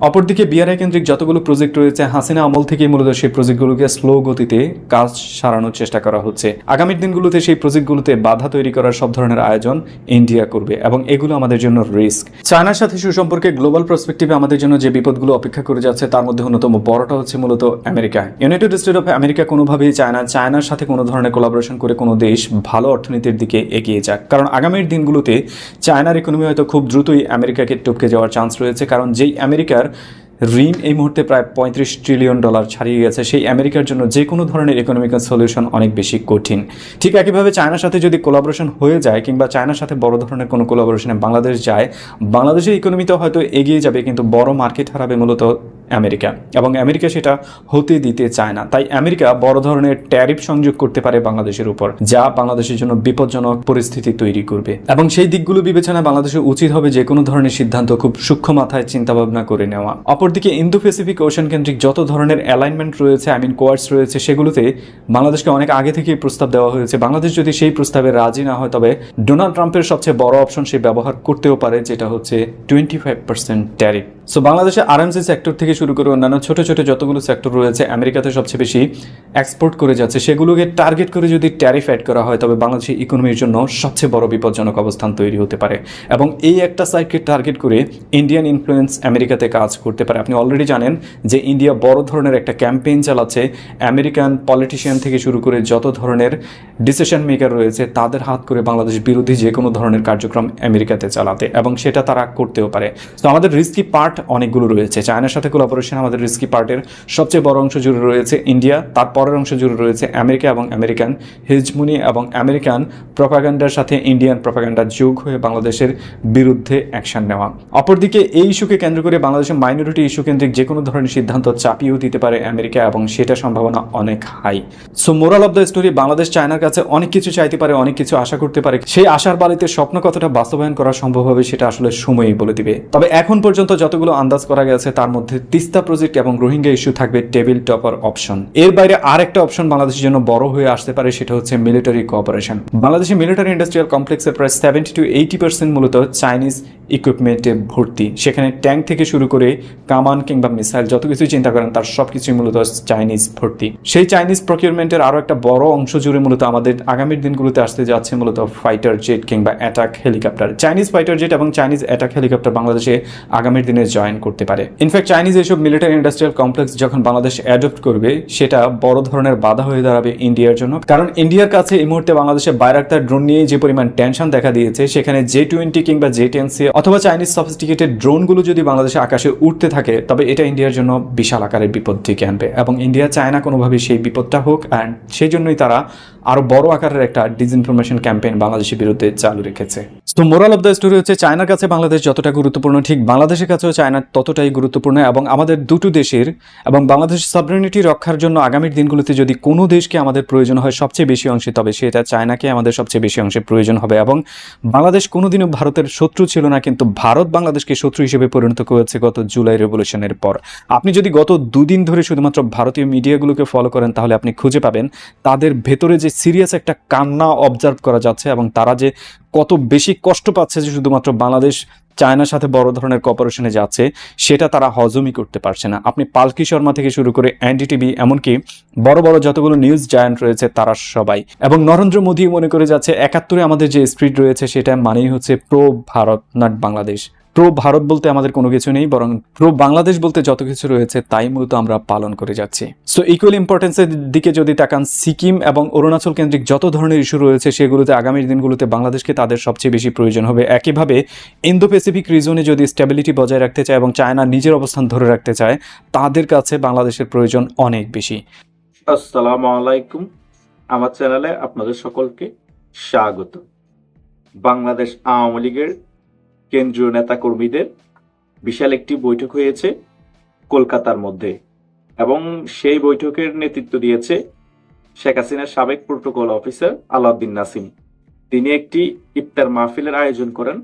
অপরদিকে বিআরআই কেন্দ্রিক যতগুলো প্রজেক্ট রয়েছে হাসিনা আমল থেকেই মূলত সেই প্রজেক্টগুলোকে স্লো গতিতে কাজ সারানোর চেষ্টা করা হচ্ছে। আগামী দিনগুলোতে সেই প্রজেক্টগুলোতে বাধা তৈরি করার সব ধরনের আয়োজন ইন্ডিয়া করবে এবং এগুলো আমাদের জন্য রিস্ক। চায়নার সাথে সুসম্পর্কে গ্লোবাল পার্সপেক্টিভে আমাদের জন্য যে বিপদগুলো অপেক্ষা করে যাচ্ছে তার মধ্যে অন্যতম বড়টা হচ্ছে মূলত America. United state of America কোনোভাবেই চায় না চায়নার সাথে কোনো ধরনের কোলাবোরেশন করে কোনো দেশ ভালো অর্থনীতির দিকে এগিয়ে যাক, কারণ আগামীর দিনগুলোতে চায়নার ইকোনমি হয়তো খুব দ্রুতই আমেরিকাকে টপকে যাওয়ার চান্স রয়েছে। কারণ যেই আমেরিকার ঋণ এই মুহূর্তে প্রায় $35 ট্রিলিয়ন ছাড়িয়ে গেছে, সেই আমেরিকার জন্য যে কোনো ধরনের ইকোনমিক্যাল সলিউশন অনেক বেশি কঠিন। ঠিক একইভাবে চায়নার সাথে যদি কোলাবোরেশন হয়ে যায় কিংবা চায়নার সাথে বড় ধরনের কোনো কোলাবোরেশনে বাংলাদেশ যায়, বাংলাদেশের ইকোনমিতে হয়তো এগিয়ে যাবে কিন্তু বড় মার্কেট হারাবে মূলত আমেরিকা এবং আমেরিকা সেটা হতে দিতে চায় না। তাই আমেরিকা বড় ধরনের ট্যারিফ সংযোগ করতে পারে বাংলাদেশের উপর, যা বাংলাদেশের জন্য বিপজ্জনক পরিস্থিতি তৈরি করবে এবং সেই দিকগুলো বিবেচনায় বাংলাদেশের উচিত হবে যে কোনো ধরনের সিদ্ধান্ত খুব সূক্ষ্ম মাথায় চিন্তা ভাবনা করে নেওয়া। অপরদিকে ইন্দো প্যাসিফিক ওশান কেন্দ্রিক যত ধরনের অ্যালাইনমেন্ট রয়েছে কোয়ার্টস রয়েছে সেগুলোতে বাংলাদেশকে অনেক আগে থেকেই প্রস্তাব দেওয়া হয়েছে। বাংলাদেশ যদি সেই প্রস্তাবে রাজি না হয় তবে ডোনাল্ড ট্রাম্পের সবচেয়ে বড় অপশন সে ব্যবহার করতেও পারে, যেটা হচ্ছে 25% ট্যারিফ। সো বাংলাদেশে আরএমসি সেক্টর থেকে শুরু করে অন্যান্য ছোট ছোট যতগুলো সেক্টর রয়েছে আমেরিকাতে সবচেয়ে বেশি এক্সপোর্ট করে যাচ্ছে, সেগুলোকে টার্গেট করে যদি ট্যারিফ অ্যাড করা হয় তবে বাংলাদেশের ইকোনমির জন্য সবচেয়ে বড় বিপজ্জনক অবস্থান তৈরি হতে পারে এবং এই একটা সাইডকে টার্গেট করে ইন্ডিয়ান ইনফ্লুয়েন্স আমেরিকাতে কাজ করতে পারে। আপনি অলরেডি জানেন যে ইন্ডিয়া বড় ধরনের একটা ক্যাম্পেইন চালাচ্ছে আমেরিকান পলিটিশিয়ান থেকে শুরু করে যত ধরনের ডিসিশন মেকার রয়েছে তাদের হাত করে বাংলাদেশ বিরোধী যে কোনো ধরনের কার্যক্রম আমেরিকাতে চালাতে, এবং সেটা তারা করতেও পারে। তো আমাদের রিস্কি পার্ট অনেকগুলো রয়েছে। চায়নার সাথে কোলাবোরেশন আমাদের রিস্কি পার্টের সবচেয়ে বড় অংশ জুড়ে রয়েছে ইন্ডিয়া, তারপরের অংশ জুড়ে রয়েছে আমেরিকা এবং আমেরিকান হেজমনি এবং আমেরিকান প্রপাগান্ডার সাথে ইন্ডিয়ান প্রপাগান্ডা যোগ হয়ে বাংলাদেশের বিরুদ্ধে অ্যাকশন নেওয়া। অপরদিকে এই ইস্যুকে কেন্দ্র করে বাংলাদেশের মাইনরিটি ইস্যু কেন্দ্রিক যে কোনো ধরনের সিদ্ধান্ত চাপিয়েও দিতে পারে আমেরিকা এবং সেটা সম্ভাবনা অনেক high. So moral of the story, Bangladesh চায়নার কাছে অনেক কিছু চাইতে পারে, অনেক কিছু আশা করতে পারে। সেই আশার বাড়িতে স্বপ্ন কতটা বাস্তবায়ন করা সম্ভব হবে সেটা আসলে সময়ই বলে দিবে। তবে এখন পর্যন্ত যতগুলো আন্দাজ করা গেছে তার মধ্যে তিস্তা প্রজেক্ট এবং রোহিঙ্গা ইস্যু থাকবে টেবিল টপার অপশন। এর বাইরে আর একটা অপশন বাংলাদেশের জন্য বড় হয়ে আসতে পারে, সেটা হচ্ছে মিলিটারি কোঅপারেশন। বাংলাদেশের মিলিটারি ইন্ডাস্ট্রিয়াল কমপ্লেক্সের প্রায় 70 to 80% মূলত চাইনিজ ইকুইপমেন্টে ভর্তি। সেখানে ট্যাঙ্ক থেকে শুরু করে কামান কিংবা মিসাইল যত কিছু চিন্তা করেন তার সবকিছুই মূলত চাইনিজ ভর্তি। সেই চাইনিজ প্রকিউরমেন্টের আরো একটা বড় অংশ জুড়ে মূলত আমাদের আগামীর দিনগুলোতে আসতে যাচ্ছে মূলত ফাইটার জেট কিংবা attack helicopter. Chinese fighter jet এবং চাইনিজ অ্যাটাক হেলিকপ্টার বাংলাদেশে আগামীর দিনে জয়েন করতে পারে। ইনফ্যাক্ট চাইনিজ এইসব মিলিটারি ইন্ডাস্ট্রিয়াল কমপ্লেক্স যখন বাংলাদেশ অ্যাডপ্ট করবে সেটা বড় ধরনের বাধা হয়ে দাঁড়াবে ইন্ডিয়ার জন্য, কারণ ইন্ডিয়ার কাছে এই মুহূর্তে বাংলাদেশে বাইরাক্তার ড্রোন নিয়ে যে পরিমাণ টেনশন দেখা দিয়েছে, সেখানে J-20 কিংবা J-10C অথবা চাইনিজ সফিস্টিকেটেড ড্রোনগুলো যদি বাংলাদেশে আকাশে উঠতে থাকে তবে এটা ইন্ডিয়ার জন্য বিশাল আকারের বিপদ ডেকে আনবে এবং ইন্ডিয়া চায় না কোনোভাবেই সেই বিপদটা হোক, অ্যান্ড সেই জন্যই তারা আরো বড় আকারের একটা ডিসইনফরমেশন ক্যাম্পেইন বাংলাদেশের বিরুদ্ধে চালু রেখেছে। তো মোরাল অফ দ্য স্টোরি হচ্ছে চায়নার কাছে বাংলাদেশ যতটা গুরুত্বপূর্ণ ঠিক বাংলাদেশের কাছেও চায়না ততটাই গুরুত্বপূর্ণ এবং আমাদের দুটো দেশের এবং বাংলাদেশের সভরেনিটি রক্ষার জন্য আগামীর দিনগুলোতে যদি কোনো দেশকে আমাদের প্রয়োজন হয় সবচেয়ে বেশি অংশে, তবে সেটা চায়নাকে আমাদের সবচেয়ে বেশি অংশে প্রয়োজন হবে। এবং বাংলাদেশ কোনোদিনও ভারতের শত্রু ছিল না, কিন্তু ভারত বাংলাদেশকে শত্রু হিসেবে পরিণত করেছে গত জুলাই রেভলিউশনের পর। আপনি যদি গত দুদিন ধরে শুধুমাত্র ভারতীয় মিডিয়াগুলোকে ফলো করেন তাহলে আপনি খুঁজে পাবেন তাদের ভেতরে যে সিরিয়াস একটা কান্না অবজার্ভ করা যাচ্ছে এবং তারা যে কত বেশি কষ্ট পাচ্ছে যে শুধুমাত্র বাংলাদেশ চায়নার সাথে বড় ধরনের কোঅপারেশনে যাচ্ছে সেটা তারা হজমই করতে পারছে না। আপনি পালকি শর্মা থেকে শুরু করে এনডিটিভি এমনকি বড় বড় যতগুলো নিউজ জায়ান্ট রয়েছে তারা সবাই, এবং নরেন্দ্র মোদী মনে করে যাচ্ছে 71-এ আমাদের যে স্পিরিট রয়েছে সেটা মানেই হচ্ছে pro Bharat not Bangladesh. Pro Bharat বলতে আমাদের কোনো কিছু নেই, বরং প্রো বাংলাদেশ বলতে যত কিছু রয়েছে তাই মূলত আমরা পালন করে যাচ্ছি। সো ইকুয়াল ইম্পর্টেন্সের দিকে যদি তাকান, সিকিম এবং অরুণাচল কেন্দ্রিক যত ধরনের ইস্যু রয়েছে সেগুলোতে আগামী দিনগুলোতে বাংলাদেশকে তাদের সবচেয়ে বেশি প্রয়োজন হবে। একইভাবে ইন্দো প্যাসিফিক রিজনে যদি স্টেবিলিটি বজায় রাখতে চায় এবং চায়না নিজের অবস্থান ধরে রাখতে চায়, তাদের কাছে বাংলাদেশের প্রয়োজন অনেক বেশি। আসসালামু আলাইকুম, আমার চ্যানেলে আপনাদের সকলকে স্বাগত। বাংলাদেশ আওয়ামী লীগের কেন্দ্রীয় নেতাকর্মীদের বিশাল একটি বৈঠক হয়েছে কলকাতার মধ্যে, এবং সেই বৈঠকের নেতৃত্ব দিয়েছে শেখ হাসিনার সাবেক প্রোটোকল অফিসার আলাউদ্দিন নাসিম। তিনি একটি ইফতার মাহফিলের আয়োজন করেন,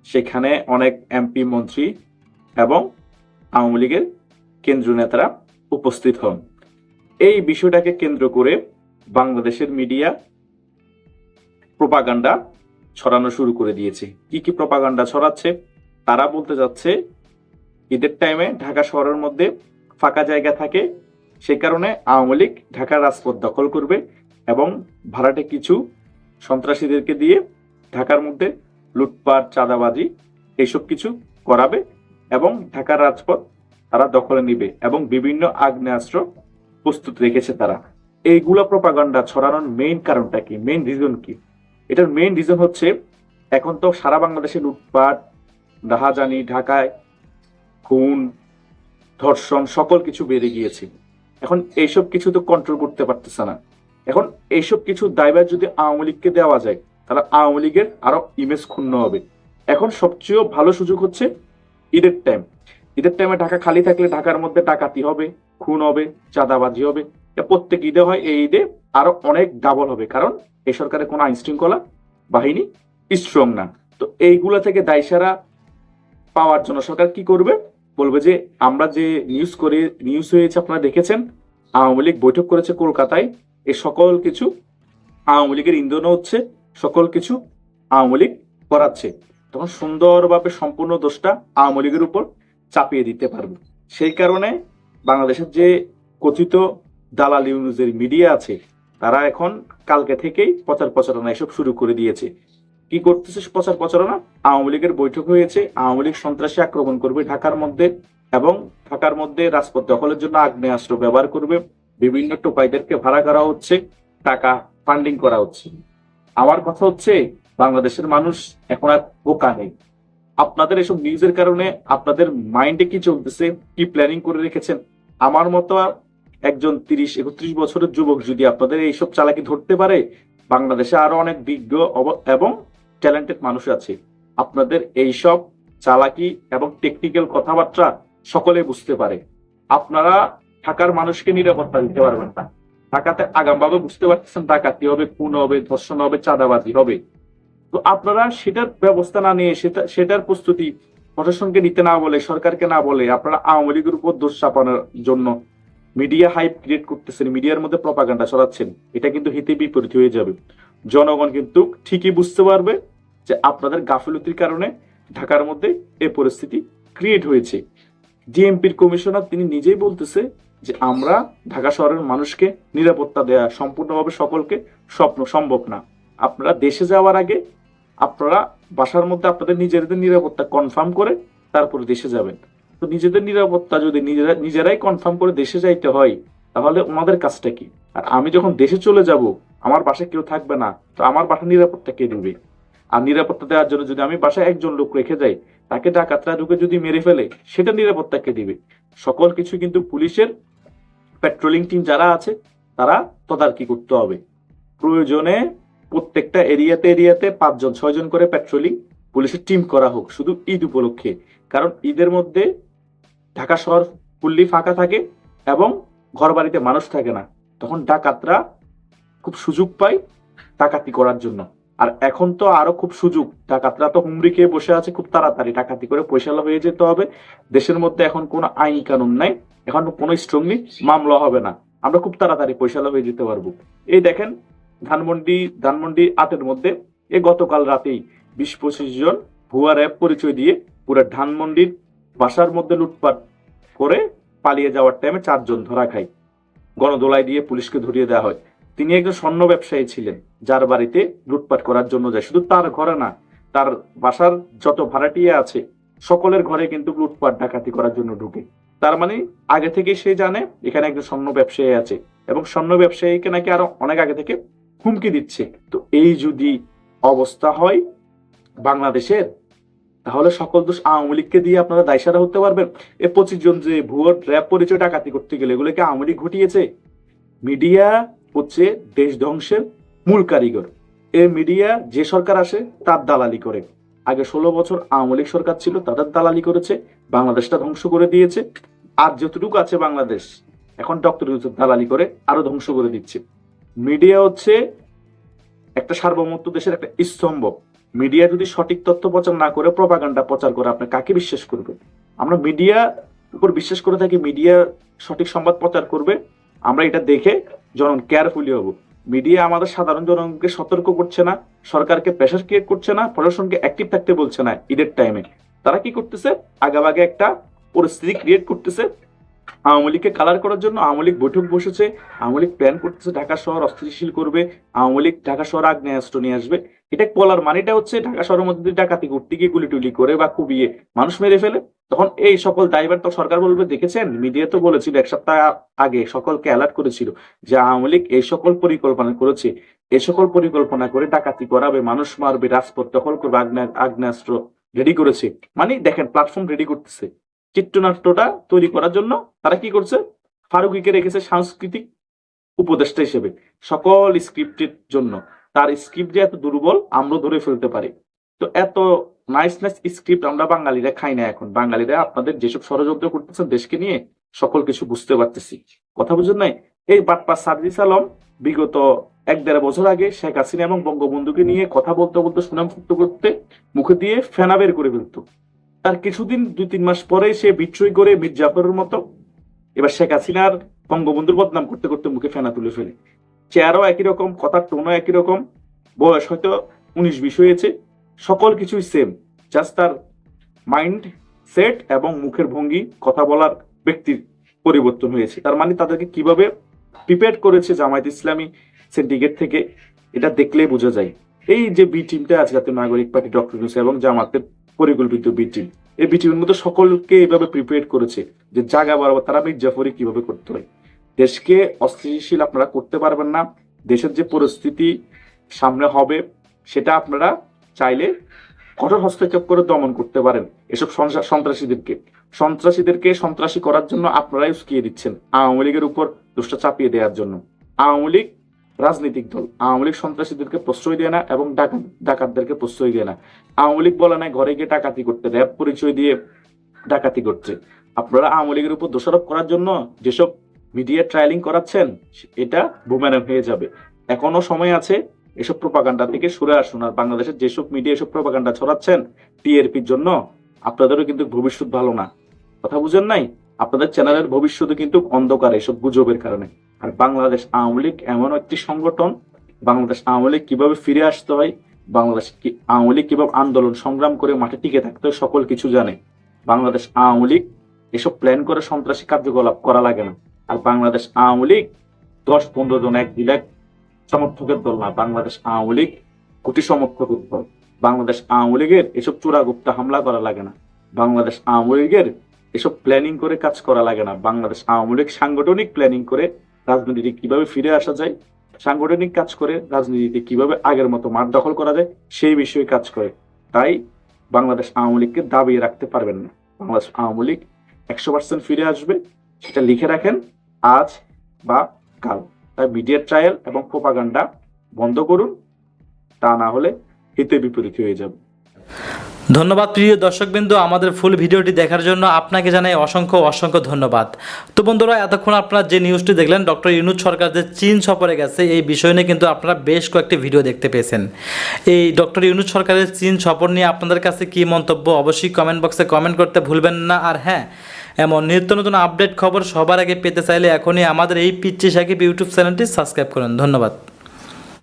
সেখানে অনেক এমপি, মন্ত্রী এবং আওয়ামী লীগের কেন্দ্রীয় নেতারা উপস্থিত হন। এই বিষয়টাকে কেন্দ্র করে বাংলাদেশের মিডিয়া প্রোপাগান্ডা ছড়ানো শুরু করে দিয়েছে। কি কি প্রোপাগান্ডা ছড়াচ্ছে? তারা বলতে যাচ্ছে ঈদের টাইমে ঢাকা শহরের মধ্যে ফাঁকা জায়গা থাকে, সে কারণে আওয়ামী লীগ ঢাকার রাজপথ দখল করবে এবং ভাড়াটে কিছু সন্ত্রাসীদেরকে দিয়ে ঢাকার মধ্যে লুটপাট, চাঁদাবাজি এইসব কিছু করাবে এবং ঢাকার রাজপথ তারা দখলে নিবে এবং বিভিন্ন আগ্নেয়াস্ত্র প্রস্তুত রেখেছে তারা। এইগুলা প্রোপাগান্ডা ছড়ানোর মেইন কারণটা কি, মেইন রিজন কি? এটার মেইন রিজন হচ্ছে এখন তো সারা বাংলাদেশে লুটপাট, রাহাজানি, ঢাকায় খুন, ধর্ষণ সকল কিছু বেড়ে গিয়েছে। এখন এইসব কিছু তো কন্ট্রোল করতে পারতেছে না। এখন এইসব কিছু দায়ভার যদি আওয়ামী লীগকে দেওয়া যায়, তাহলে আওয়ামী লীগের আরো ইমেজ ক্ষুণ্ণ হবে। এখন সবচেয়ে ভালো সুযোগ হচ্ছে ঈদের টাইম। ঈদের টাইমে ঢাকা খালি থাকলে ঢাকার মধ্যে ডাকাতি হবে, খুন হবে, চাঁদাবাজি হবে। প্রত্যেক ঈদে হয়, এই ঈদে আরো অনেক ডাবল হবে, কারণ এই সরকারের কোনো আইন শৃঙ্খলা বাহিনী স্ট্রং না। তো এইগুলা থেকে দায়সারা পাওয়ার জন্য সরকার কি করবে? বলবে যে আমরা যে নিউজ হয়েছে আপনারা দেখেছেন, আওয়ামী লীগ বৈঠক করেছে কলকাতায়, এই সকল কিছু আওয়ামী লীগের ইন্ধন হচ্ছে, সকল কিছু আওয়ামী লীগ করাচ্ছে। তখন সুন্দরভাবে সম্পূর্ণ দোষটা আওয়ামী লীগের উপর চাপিয়ে দিতে পারবে। সেই কারণে বাংলাদেশের যে কথিত দালাল ইউনুসের মিডিয়া আছে, তারা এখন কালকে থেকেই প্রচার প্রচারণা এসব শুরু করে দিয়েছে। কি করতেছে প্রচার প্রচারণা? আওয়ামী লীগের বৈঠক হয়েছে, আওয়ামী লীগ সন্ত্রাসী আক্রমণ করবে ঢাকার মধ্যে এবং ঢাকার মধ্যে রাজপথ দখলের জন্য আগ্নেয়াস্ত্র ব্যবহার করবে, বিভিন্ন টোকাইদেরকে ভাড়া করা হচ্ছে, টাকা ফান্ডিং করা হচ্ছে। আমার কথা হচ্ছে, বাংলাদেশের মানুষ এখন আর বোকা নেই। আপনাদের এসব নিউজের কারণে আপনাদের মাইন্ডে কি চলতেছে, কি প্ল্যানিং করে রেখেছেন? আমার মতো একজন 30-31 বছরের যুবক যদি আপনাদের এইসব চালাকি ধরতে পারে, বাংলাদেশে আরো অনেক বিজ্ঞ এবং ট্যালেন্টেড মানুষ আছে। আপনাদের এইসব চালাকি এবং টেকনিক্যাল কথাবার্তা সকলে বুঝতে পারে। আপনারা ঢাকার মানুষকে নিরাপত্তা দিতে পারবেন না। ঢাকাতে আগামভাবে বুঝতে পারতেছেন ডাকাতি হবে, খুন হবে, ধর্ষণ হবে, চাঁদাবাজি হবে। তো আপনারা সেটার ব্যবস্থা না নিয়ে, সেটার প্রস্তুতি প্রশাসনকে নিতে না বলে, সরকারকে না বলে, আপনারা আওয়ামী লীগের উপর দোষ চাপানোর জন্য মিডিয়া হাইপ ক্রিয়েট করতেছেন, মিডিয়ার মধ্যে প্রপাগান্ডা ছড়াচ্ছেন। এটা কিন্তু হিতে বিপরীত হয়ে যাবে। জনগণ কিন্তু ঠিকই বুঝতে পারবে যে আপনাদের গাফিলতির কারণে ঢাকার মধ্যে এই পরিস্থিতি ক্রিয়েট হয়েছে। ডিএমপির কমিশনার তিনি নিজেই বলতেছে যে আমরা ঢাকা শহরের মানুষকে নিরাপত্তা দেয়া সম্পূর্ণভাবে সকলকে স্বপ্ন সম্ভব না। আপনারা দেশে যাওয়ার আগে আপনারা বাসার মধ্যে আপনাদের নিজেদের নিরাপত্তা কনফার্ম করে তারপরে দেশে যাবেন। তো নিজেদের নিরাপত্তা যদি নিজেরাই কনফার্ম করে দেশে যাইতে হয়, তাহলে ওনাদের কাজটা কি? আর আমি যখন দেশে চলে যাব, আমার বাসায় কেউ থাকবে না, তো আমার বাসার নিরাপত্তা কে দেবে? আর নিরাপত্তা দেওয়ার জন্য যদি আমি বাসায় একজন লোক রেখে যাই, তাকে ডাকাতরা ঢুকে যদি মেরে ফেলে, সেটা নিরাপত্তা কে দিবে? সকল কিছু কিন্তু পুলিশের পেট্রোলিং টিম যারা আছে তারা তদারকি করতে হবে। প্রয়োজনে প্রত্যেকটা এরিয়াতে 5-6 জন করে পেট্রোলিং পুলিশের টিম করা হোক, শুধু ঈদ উপলক্ষে। কারণ ঈদের মধ্যে ঢাকা শহর ফুললি ফাঁকা থাকে এবং ঘর বাড়িতে মানুষ থাকে না, তখন ডাকাতরা খুব সুযোগ পায় ডাকাতি করার জন্য। আর এখন তো আরো খুব সুযোগ, ডাকাতরা তো হুমড়ি খেয়ে বসে আছে, খুব তাড়াতাড়ি ডাকাতি করে পয়সা হয়ে যেতে হবে। দেশের মধ্যে এখন কোনো আইন কানুন নাই, এখন কোনো স্ট্রংলি মামলা হবে না, আমরা খুব তাড়াতাড়ি পয়সা হয়ে যেতে পারবো। এই দেখেন ধানমন্ডি 8-এর মধ্যে গতকাল রাতেই 20-25 জন ভুয়া র্যাব পরিচয় দিয়ে পুরো ধানমন্ডির বাসার মধ্যে লুটপাট করে পালিয়ে যাওয়ার টাইমে 4 জন ধরা খায়, গণদোলাই দিয়ে পুলিশকে ধরিয়ে দেওয়া হয়। তিনি একজন স্বর্ণ ব্যবসায়ী ছিলেন, যার বাড়িতে লুটপাট করার জন্য যায়। শুধু তার ঘরে না, তার বাসার যত ভাড়াটিয়া আছে সকলের ঘরে কিন্তু লুটপাট ডাকাতি করার জন্য ঢুকে। তার মানে আগে থেকে সে জানে এখানে একজন স্বর্ণ ব্যবসায়ী আছে এবং স্বর্ণ ব্যবসায়ীকে নাকি আরো অনেক আগে থেকে হুমকি দিচ্ছে। তো এই যদি অবস্থা হয় বাংলাদেশের, তাহলে সকল দোষ আওয়ামী লীগকে দিয়ে আপনারা দায়সারা হতে পারবেন? 25 জন যে ভুয়ো র‍্যাব পরিচয় ডাকাতি করতে গেলে এগুলো কি আওয়ামী লীগ ঘটিয়েছে? মিডিয়া হচ্ছে দেশ ধ্বংসের মূল কারিগর। এই মিডিয়া যে সরকার আসে তার দালালি করে। আগে 16 বছর আওয়ামী লীগ সরকার ছিল, তাদের দালালি করেছে, বাংলাদেশটা ধ্বংস করে দিয়েছে। আর যতটুকু আছে বাংলাদেশ এখন ডক্টর ইউনূস দালালি করে আরো ধ্বংস করে দিচ্ছে। মিডিয়া হচ্ছে একটা সার্বভৌমত্ব দেশের একটা স্তম্ভ। মিডিয়া যদি সঠিক তথ্য প্রচার না করে প্রপাগান্ডা প্রচার করে, আপনি কাকে বিশ্বাস করবেন? আমরা মিডিয়া উপর বিশ্বাস করে থাকি, মিডিয়া সঠিক সংবাদ প্রচার করবে, আমরা এটা দেখে জন কেয়ারফুলি হব। মিডিয়া আমাদের সাধারণ জনগণকে সতর্ক করছে না, সরকারকে প্রেসার ক্রিয়েট করছে না, প্রশাসনকে অ্যাক্টিভ থাকতে বলছে না। ঈদের টাইমে তারা কি করতেছে? আগাভাগে একটা পরিস্থিতি ক্রিয়েট করতেছে আওয়ামী লীগকে কালার করার জন্য। আওয়ামী লীগ বৈঠক বসেছে, আওয়ামী লীগ প্ল্যান করতেছে ঢাকা শহর অস্থিতিশীল করবে, আওয়ামী লীগ ঢাকা শহর আগ্নেয়াস্ত্র নিয়ে আসবে। এটা বলার মানেটা হচ্ছে ঢাকা শহরের মধ্যে ডাকাতি করতে গিয়ে গুলি টুলি করে বা কুবিয়ে মানুষ মেরে ফেলে, তখন এই সকল দায়ভার তো সরকার বলবে দেখেছেন মিডিয়া তো বলেছিল 1 সপ্তাহ আগে সকলকে অ্যালার্ট করেছিল যে আওয়ামী লীগ এই সকল পরিকল্পনা করেছে, এই সকল পরিকল্পনা করে ডাকাতি করাবে, মানুষ মারবে, রাজপথ দখল করবে, আগ্নেয়াস্ত্র রেডি করেছে। মানে দেখেন প্ল্যাটফর্ম রেডি করতেছে চিত্রনাট্যটা তৈরি করার জন্য। তারা কি করছে? ফারুকীকে রেখেছে সাংস্কৃতিক উপদেষ্টা হিসেবে সকল স্ক্রিপ্টের জন্য। তার স্ক্রিপ্ট যে এত দুর্বল আমরা ধরে ফেলতে পারি। তো এত নাইস স্ক্রিপ্ট আমরা বাঙালিরা খাই না। এখন বাঙালিরা আপনাদের যেসব ষড়যন্ত্র করতেছেন দেশকে নিয়ে সকল কিছু বুঝতে পারতেছি। কথা বুঝুন নাই? এই বাটপার সার্জিস আলম বিগত 1-1.5 বছর আগে শেখ হাসিনা এবং বঙ্গবন্ধুকে নিয়ে কথা বলতে বলতে সুনাম করতে মুখে দিয়ে ফেনা বের করে ফেলতো। তার কিছুদিন 2-3 মাস পরে সে বিচ্ছুই করে মীর জাফরের মতো এবার শেখ হাসিনার বঙ্গবন্ধুর বদনাম করতে করতে মুখে ফেনা তুলে ফেলে। চেয়ারও একই রকম, কথার টোনও একই রকম, বয়স হয়তো 19-20 হয়েছে, সকল কিছুই সেম, জাস্ট তার মাইন্ড সেট এবং মুখের ভঙ্গি, কথা বলার ব্যক্তির পরিবর্তন হয়েছে। তার মানে তাদেরকে কিভাবে প্রিপেয়ার করেছে জামায়াত ইসলামী সিন্ডিকেট থেকে এটা দেখলেই বোঝা যায়। এই যে বি টিমটা আছে জাতীয় নাগরিক পার্টি, ডক্টর ইউনূস এবং জামাতের পরিকল্পিত বি টিম, এই বি টিমের মধ্যে সকলকে এইভাবে প্রিপেয়ার করেছে যে জায়গা বরাবর তারা মির্জাফরি কিভাবে করতে হয়। দেশকে অস্থিতিশীল আপনারা করতে পারবেন না। দেশের যে পরিস্থিতি সামনে হবে সেটা আপনারা চাইলে কঠোর হস্তক্ষেপ করে দমন করতে পারেন। এসব সন্ত্রাসীদেরকে সন্ত্রাসী করার জন্য আপনারাই উস্কিয়ে দিচ্ছেন, আওয়ামী লীগের উপর দোষটা চাপিয়ে দেওয়ার জন্য। আওয়ামী লীগ রাজনৈতিক দল, আওয়ামী লীগ সন্ত্রাসীদেরকে প্রশ্রয় দেয় না এবং ডাকাতদেরকে প্রশ্রয় দেয় না। আওয়ামী লীগ বলে না ঘরে গিয়ে ডাকাতি করতে, র‍্যাব পরিচয় দিয়ে ডাকাতি করছে। আপনারা আওয়ামী লীগের উপর দোষারোপ করার জন্য যেসব মিডিয়া ট্রায়ালিং করাচ্ছেন এটা বুমেরাং হয়ে যাবে। এখনো সময় আছে, এসব প্রপাগান্ডা থেকে সরে আসুন। আর বাংলাদেশের যেসব মিডিয়া এসব প্রপাগান্ডা ছড়াচ্ছেন টিআরপির জন্য, আপনাদেরও কিন্তু ভবিষ্যৎ ভালো না। কথা বুঝেন নাই? আপনাদের চ্যানেলের ভবিষ্যতে কিন্তু অন্ধকার এসব গুজবের কারণে। আর বাংলাদেশ আওয়ামী লীগ এমন একটি সংগঠন, বাংলাদেশ আওয়ামী লীগ কিভাবে ফিরে আসতে হয়, বাংলাদেশ আওয়ামী লীগ কিভাবে আন্দোলন সংগ্রাম করে মাঠে টিকে থাকতে হয় সকল কিছু জানে। বাংলাদেশ আওয়ামী লীগ এসব প্ল্যান করে সন্ত্রাসী কার্যকলাপ করা লাগে না। আর বাংলাদেশ আওয়ামী লীগ 10-15 জন 1-2 লাখ সমর্থকের দল না। বাংলাদেশ আওয়ামী লীগ কোটি সমর্থকের দল। বাংলাদেশ আওয়ামী লীগের এসব চোরাগুপ্তা হামলা করা লাগে না। বাংলাদেশ আওয়ামী লীগের এসব প্ল্যানিং করে কাজ করা লাগে না। বাংলাদেশ আওয়ামী লীগ সাংগঠনিক প্ল্যানিং করে রাজনীতিতে কিভাবে ফিরে আসা যায়, সাংগঠনিক কাজ করে রাজনীতিতে কিভাবে আগের মতো মাঠ দখল করা যায় সেই বিষয়ে কাজ করে। তাই বাংলাদেশ আওয়ামী লীগকে দাবিয়ে রাখতে পারবেন না। বাংলাদেশ আওয়ামী লীগ 100% ফিরে আসবে, সেটা লিখে রাখেন আজ বা কাল। তাই মিডিয়া ট্রায়াল এবং প্রোপাগান্ডা বন্ধ করুন, তা না হলে হিতে বিপরীত হয়ে যাবে। ধন্যবাদ প্রিয় দর্শকবৃন্দ, আমাদের ফুল ভিডিওটি দেখার জন্য আপনাকে জানাই অসংখ্য ধন্যবাদ। তো বন্ধুরা, এতক্ষণ আপনারা যে নিউজটি দেখলেন ডক্টর ইউনূস সরকার যে চীন সফরে গেছে এই বিষয় নিয়ে কিন্তু আপনারা বেশ কয়েকটি ভিডিও দেখতে পেয়েছেন। এই ডক্টর ইউনূস সরকারের চীন সফর নিয়ে আপনাদের কাছে কী মন্তব্য অবশ্যই কমেন্ট বক্সে কমেন্ট করতে ভুলবেন না। আর হ্যাঁ, এমন নিত্য নতুন আপডেট খবর সবার আগে পেতে চাইলে এখনই আমাদের এই পিচ্চি সাকিব ইউটিউব চ্যানেলটি সাবস্ক্রাইব করুন। ধন্যবাদ।